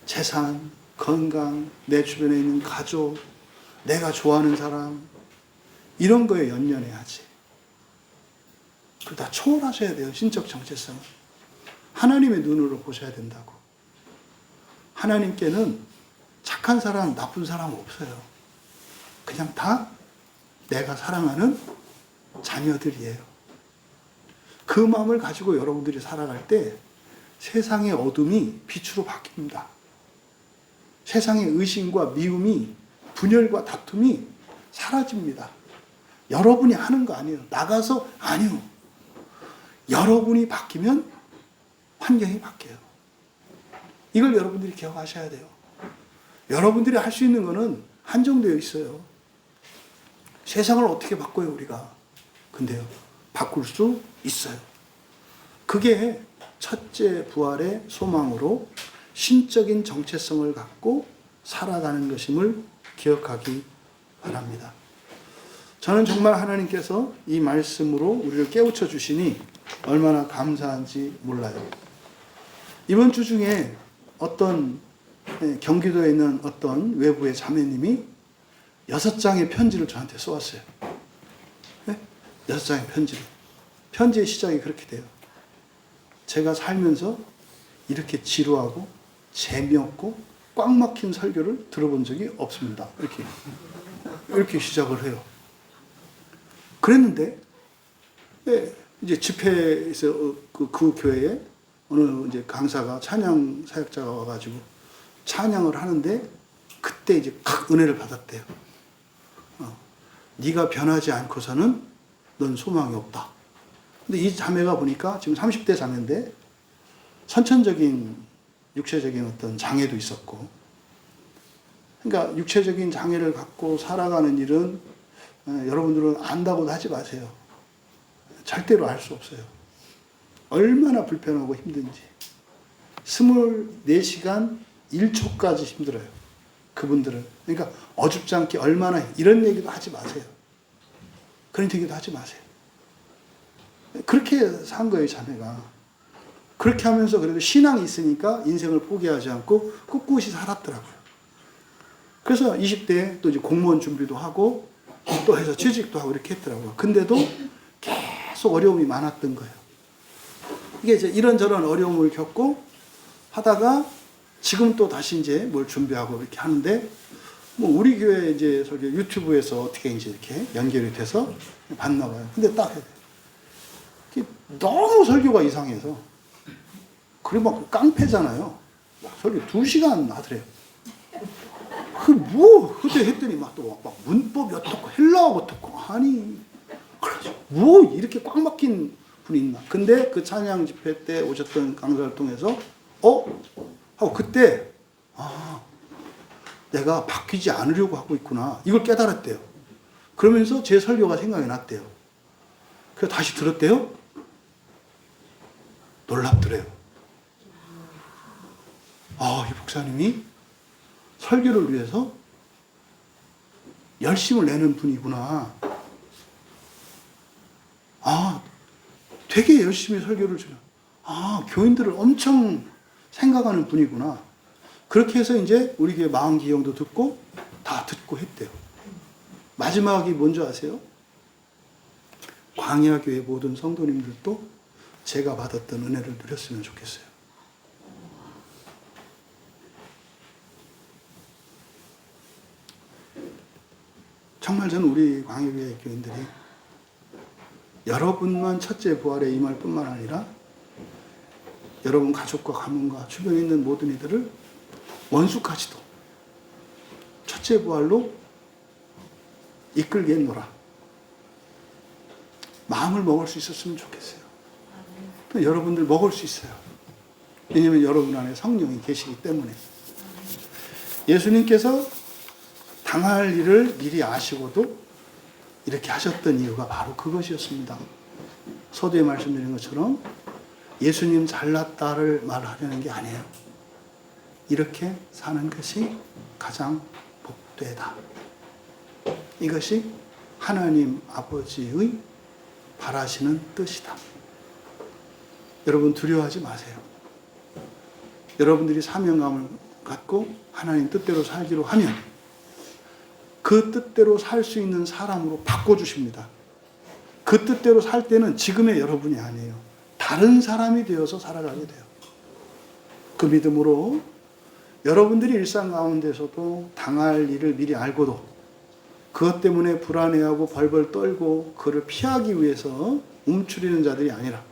[SPEAKER 1] 재산, 건강, 내 주변에 있는 가족, 내가 좋아하는 사람, 이런 거에 연연해야지. 그걸 다 초월하셔야 돼요. 신적 정체성을. 하나님의 눈으로 보셔야 된다고. 하나님께는 착한 사람, 나쁜 사람 없어요. 그냥 다 내가 사랑하는 자녀들이에요. 그 마음을 가지고 여러분들이 살아갈 때 세상의 어둠이 빛으로 바뀝니다. 세상의 의심과 미움이, 분열과 다툼이 사라집니다. 여러분이 하는 거 아니에요. 나가서 아니요. 여러분이 바뀌면 환경이 바뀌어요. 이걸 여러분들이 기억하셔야 돼요. 여러분들이 할 수 있는 거는 한정되어 있어요. 세상을 어떻게 바꿔요, 우리가? 근데요, 바꿀 수 있어요. 그게 첫째 부활의 소망으로 신적인 정체성을 갖고 살아가는 것임을 기억하기 바랍니다. 저는 정말 하나님께서 이 말씀으로 우리를 깨우쳐 주시니 얼마나 감사한지 몰라요. 이번 주 중에 어떤 경기도에 있는 어떤 외부의 자매님이 6장의 편지를 저한테 써왔어요. 6장의 편지를. 편지의 시작이 그렇게 돼요. 제가 살면서 이렇게 지루하고 재미없고 꽉 막힌 설교를 들어본 적이 없습니다. 이렇게 시작을 해요. 그랬는데, 이제 집회에서 그 교회에 어느 이제 강사가, 찬양 사역자가 와가지고 찬양을 하는데, 그때 이제 각 은혜를 받았대요. 네가 변하지 않고서는 넌 소망이 없다. 근데 이 자매가 보니까 지금 30대 자매인데 선천적인 육체적인 어떤 장애도 있었고, 그러니까 육체적인 장애를 갖고 살아가는 일은 여러분들은 안다고도 하지 마세요. 절대로 알 수 없어요. 얼마나 불편하고 힘든지. 24시간 1초까지 힘들어요. 그분들은. 그러니까 어줍지 않게 얼마나, 이런 얘기도 하지 마세요. 그런 얘기도 하지 마세요. 그렇게 산 거예요, 자매가. 그렇게 하면서 그래도 신앙이 있으니까 인생을 포기하지 않고 꿋꿋이 살았더라고요. 그래서 20대에 또 이제 공무원 준비도 하고 또 해서 취직도 하고 이렇게 했더라고요. 근데도 계속 어려움이 많았던 거예요. 이게 이제 이런저런 어려움을 겪고 하다가 지금 또 다시 이제 뭘 준비하고 이렇게 하는데, 뭐 우리 교회 이제 저기 유튜브에서 어떻게 이제 이렇게 연결이 돼서 봤나 봐요. 근데 딱 너무 설교가 이상해서, 그리고 막 깡패잖아요. 막 설교 2시간 하더래요. 그때 했더니 막 문법이 어떻고 헬라어가 어떻고, 아니, 그래서 뭐 이렇게 꽉 막힌 분이 있나. 근데 그 찬양 집회 때 오셨던 강사를 통해서 하고 그때 내가 바뀌지 않으려고 하고 있구나, 이걸 깨달았대요. 그러면서 제 설교가 생각이 났대요. 그래서 다시 들었대요. 놀랍더래요. 이 목사님이 설교를 위해서 열심을 내는 분이구나. 되게 열심히 설교를 주는, 교인들을 엄청 생각하는 분이구나. 그렇게 해서 이제 우리 교회 마음기형도 듣고 다 듣고 했대요. 마지막이 뭔지 아세요? 광야교회 모든 성도님들도 제가 받았던 은혜를 누렸으면 좋겠어요. 정말 저는 우리 광야교회 교인들이 여러분만 첫째 부활에 임할 뿐만 아니라 여러분 가족과 가문과 주변에 있는 모든 이들을 원수까지도 첫째 부활로 이끌겠노라. 마음을 먹을 수 있었으면 좋겠어요. 또 여러분들 먹을 수 있어요. 왜냐하면 여러분 안에 성령이 계시기 때문에. 예수님께서 당할 일을 미리 아시고도 이렇게 하셨던 이유가 바로 그것이었습니다. 서두에 말씀드린 것처럼 예수님 잘났다를 말하려는 게 아니에요. 이렇게 사는 것이 가장 복되다. 이것이 하나님 아버지의 바라시는 뜻이다. 여러분 두려워하지 마세요. 여러분들이 사명감을 갖고 하나님 뜻대로 살기로 하면 그 뜻대로 살 수 있는 사람으로 바꿔주십니다. 그 뜻대로 살 때는 지금의 여러분이 아니에요. 다른 사람이 되어서 살아가게 돼요. 그 믿음으로 여러분들이 일상 가운데서도 당할 일을 미리 알고도 그것 때문에 불안해하고 벌벌 떨고 그를 피하기 위해서 움츠리는 자들이 아니라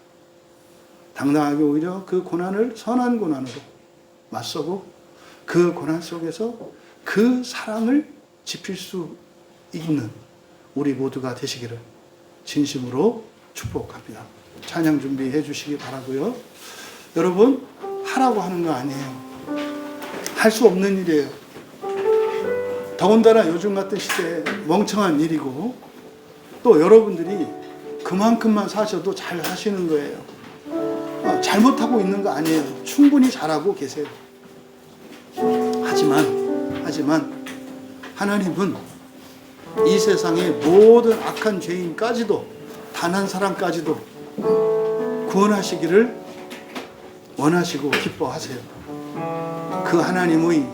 [SPEAKER 1] 당당하게 오히려 그 고난을 선한 고난으로 맞서고 그 고난 속에서 그 사랑을 지필 수 있는 우리 모두가 되시기를 진심으로 축복합니다. 찬양 준비해 주시기 바라고요. 여러분, 하라고 하는 거 아니에요. 할 수 없는 일이에요. 더군다나 요즘 같은 시대에 멍청한 일이고, 또 여러분들이 그만큼만 사셔도 잘 하시는 거예요. 잘못하고 있는 거 아니에요. 충분히 잘하고 계세요. 하지만 하나님은 이 세상의 모든 악한 죄인까지도 단 한 사람까지도 구원하시기를 원하시고 기뻐하세요. 그 하나님의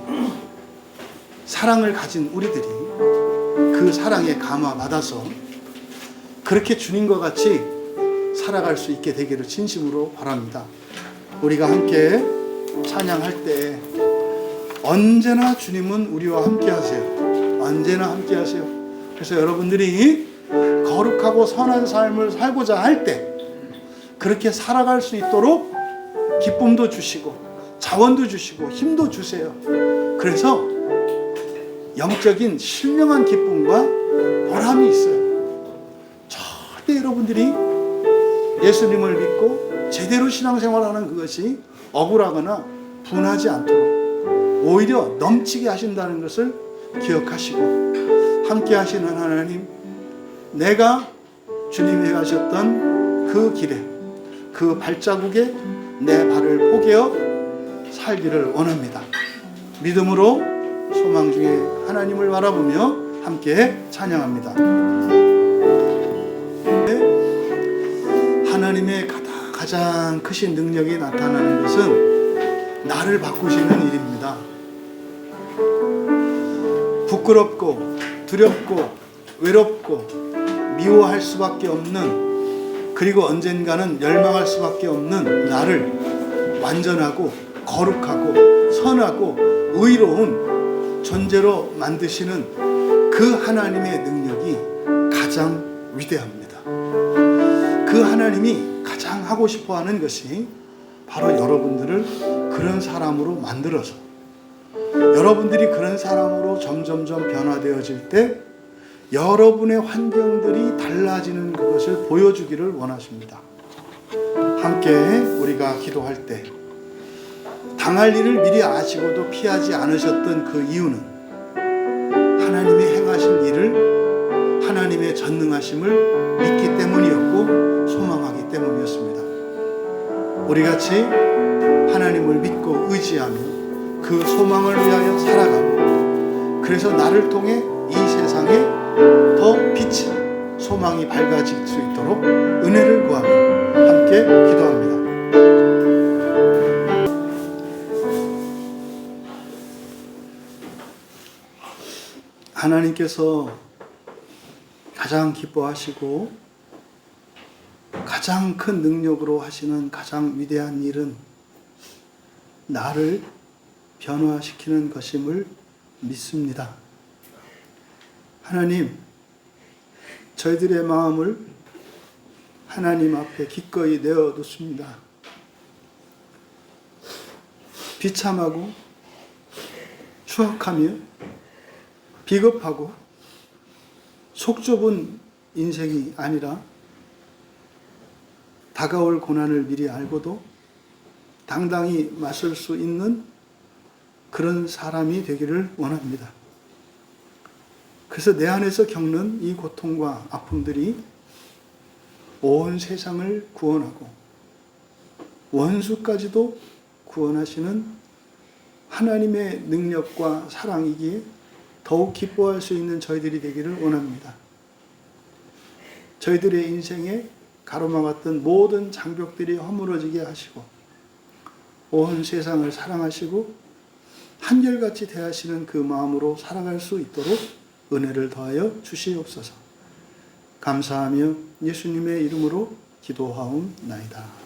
[SPEAKER 1] 사랑을 가진 우리들이 그 사랑에 감화받아서 그렇게 주님과 같이 살아갈 수 있게 되기를 진심으로 바랍니다. 우리가 함께 찬양할 때 언제나 주님은 우리와 함께 하세요. 언제나 함께 하세요. 그래서 여러분들이 거룩하고 선한 삶을 살고자 할 때 그렇게 살아갈 수 있도록 기쁨도 주시고 자원도 주시고 힘도 주세요. 그래서 영적인 신령한 기쁨과 보람이 있어요. 절대 여러분들이 예수님을 믿고 제대로 신앙생활하는 그것이 억울하거나 분하지 않도록 오히려 넘치게 하신다는 것을 기억하시고 함께 하시는 하나님, 내가 주님이 가셨던 그 길에 그 발자국에 내 발을 포개어 살기를 원합니다. 믿음으로 소망 중에 하나님을 바라보며 함께 찬양합니다. 하나님의 가장 크신 능력이 나타나는 것은 나를 바꾸시는 일입니다. 부끄럽고 두렵고 외롭고 미워할 수밖에 없는, 그리고 언젠가는 열망할 수밖에 없는 나를 완전하고 거룩하고 선하고 의로운 존재로 만드시는 그 하나님의 능력이 가장 위대합니다. 그 하나님이 가장 하고 싶어 하는 것이 바로 여러분들을 그런 사람으로 만들어서, 여러분들이 그런 사람으로 점점점 변화되어질 때 여러분의 환경들이 달라지는 그것을 보여주기를 원하십니다. 함께 우리가 기도할 때 당할 일을 미리 아시고도 피하지 않으셨던 그 이유는 하나님이 행하실 일을, 하나님의 전능하심을 믿기 때문이었고 소망하기 때문이었습니다. 우리같이 하나님을 믿고 의지하며 그 소망을 위하여 살아가고, 그래서 나를 통해 이 세상에 더 빛이, 소망이 밝아질 수 있도록 은혜를 구하며 함께 기도합니다. 하나님께서 가장 기뻐하시고 가장 큰 능력으로 하시는 가장 위대한 일은 나를 변화시키는 것임을 믿습니다. 하나님, 저희들의 마음을 하나님 앞에 기꺼이 내어놓습니다. 비참하고 추악하며 비겁하고 속 좁은 인생이 아니라 다가올 고난을 미리 알고도 당당히 맞설 수 있는 그런 사람이 되기를 원합니다. 그래서 내 안에서 겪는 이 고통과 아픔들이 온 세상을 구원하고 원수까지도 구원하시는 하나님의 능력과 사랑이기에 더욱 기뻐할 수 있는 저희들이 되기를 원합니다. 저희들의 인생에 가로막았던 모든 장벽들이 허물어지게 하시고 온 세상을 사랑하시고 한결같이 대하시는 그 마음으로 살아갈 수 있도록 은혜를 더하여 주시옵소서. 감사하며 예수님의 이름으로 기도하옵나이다.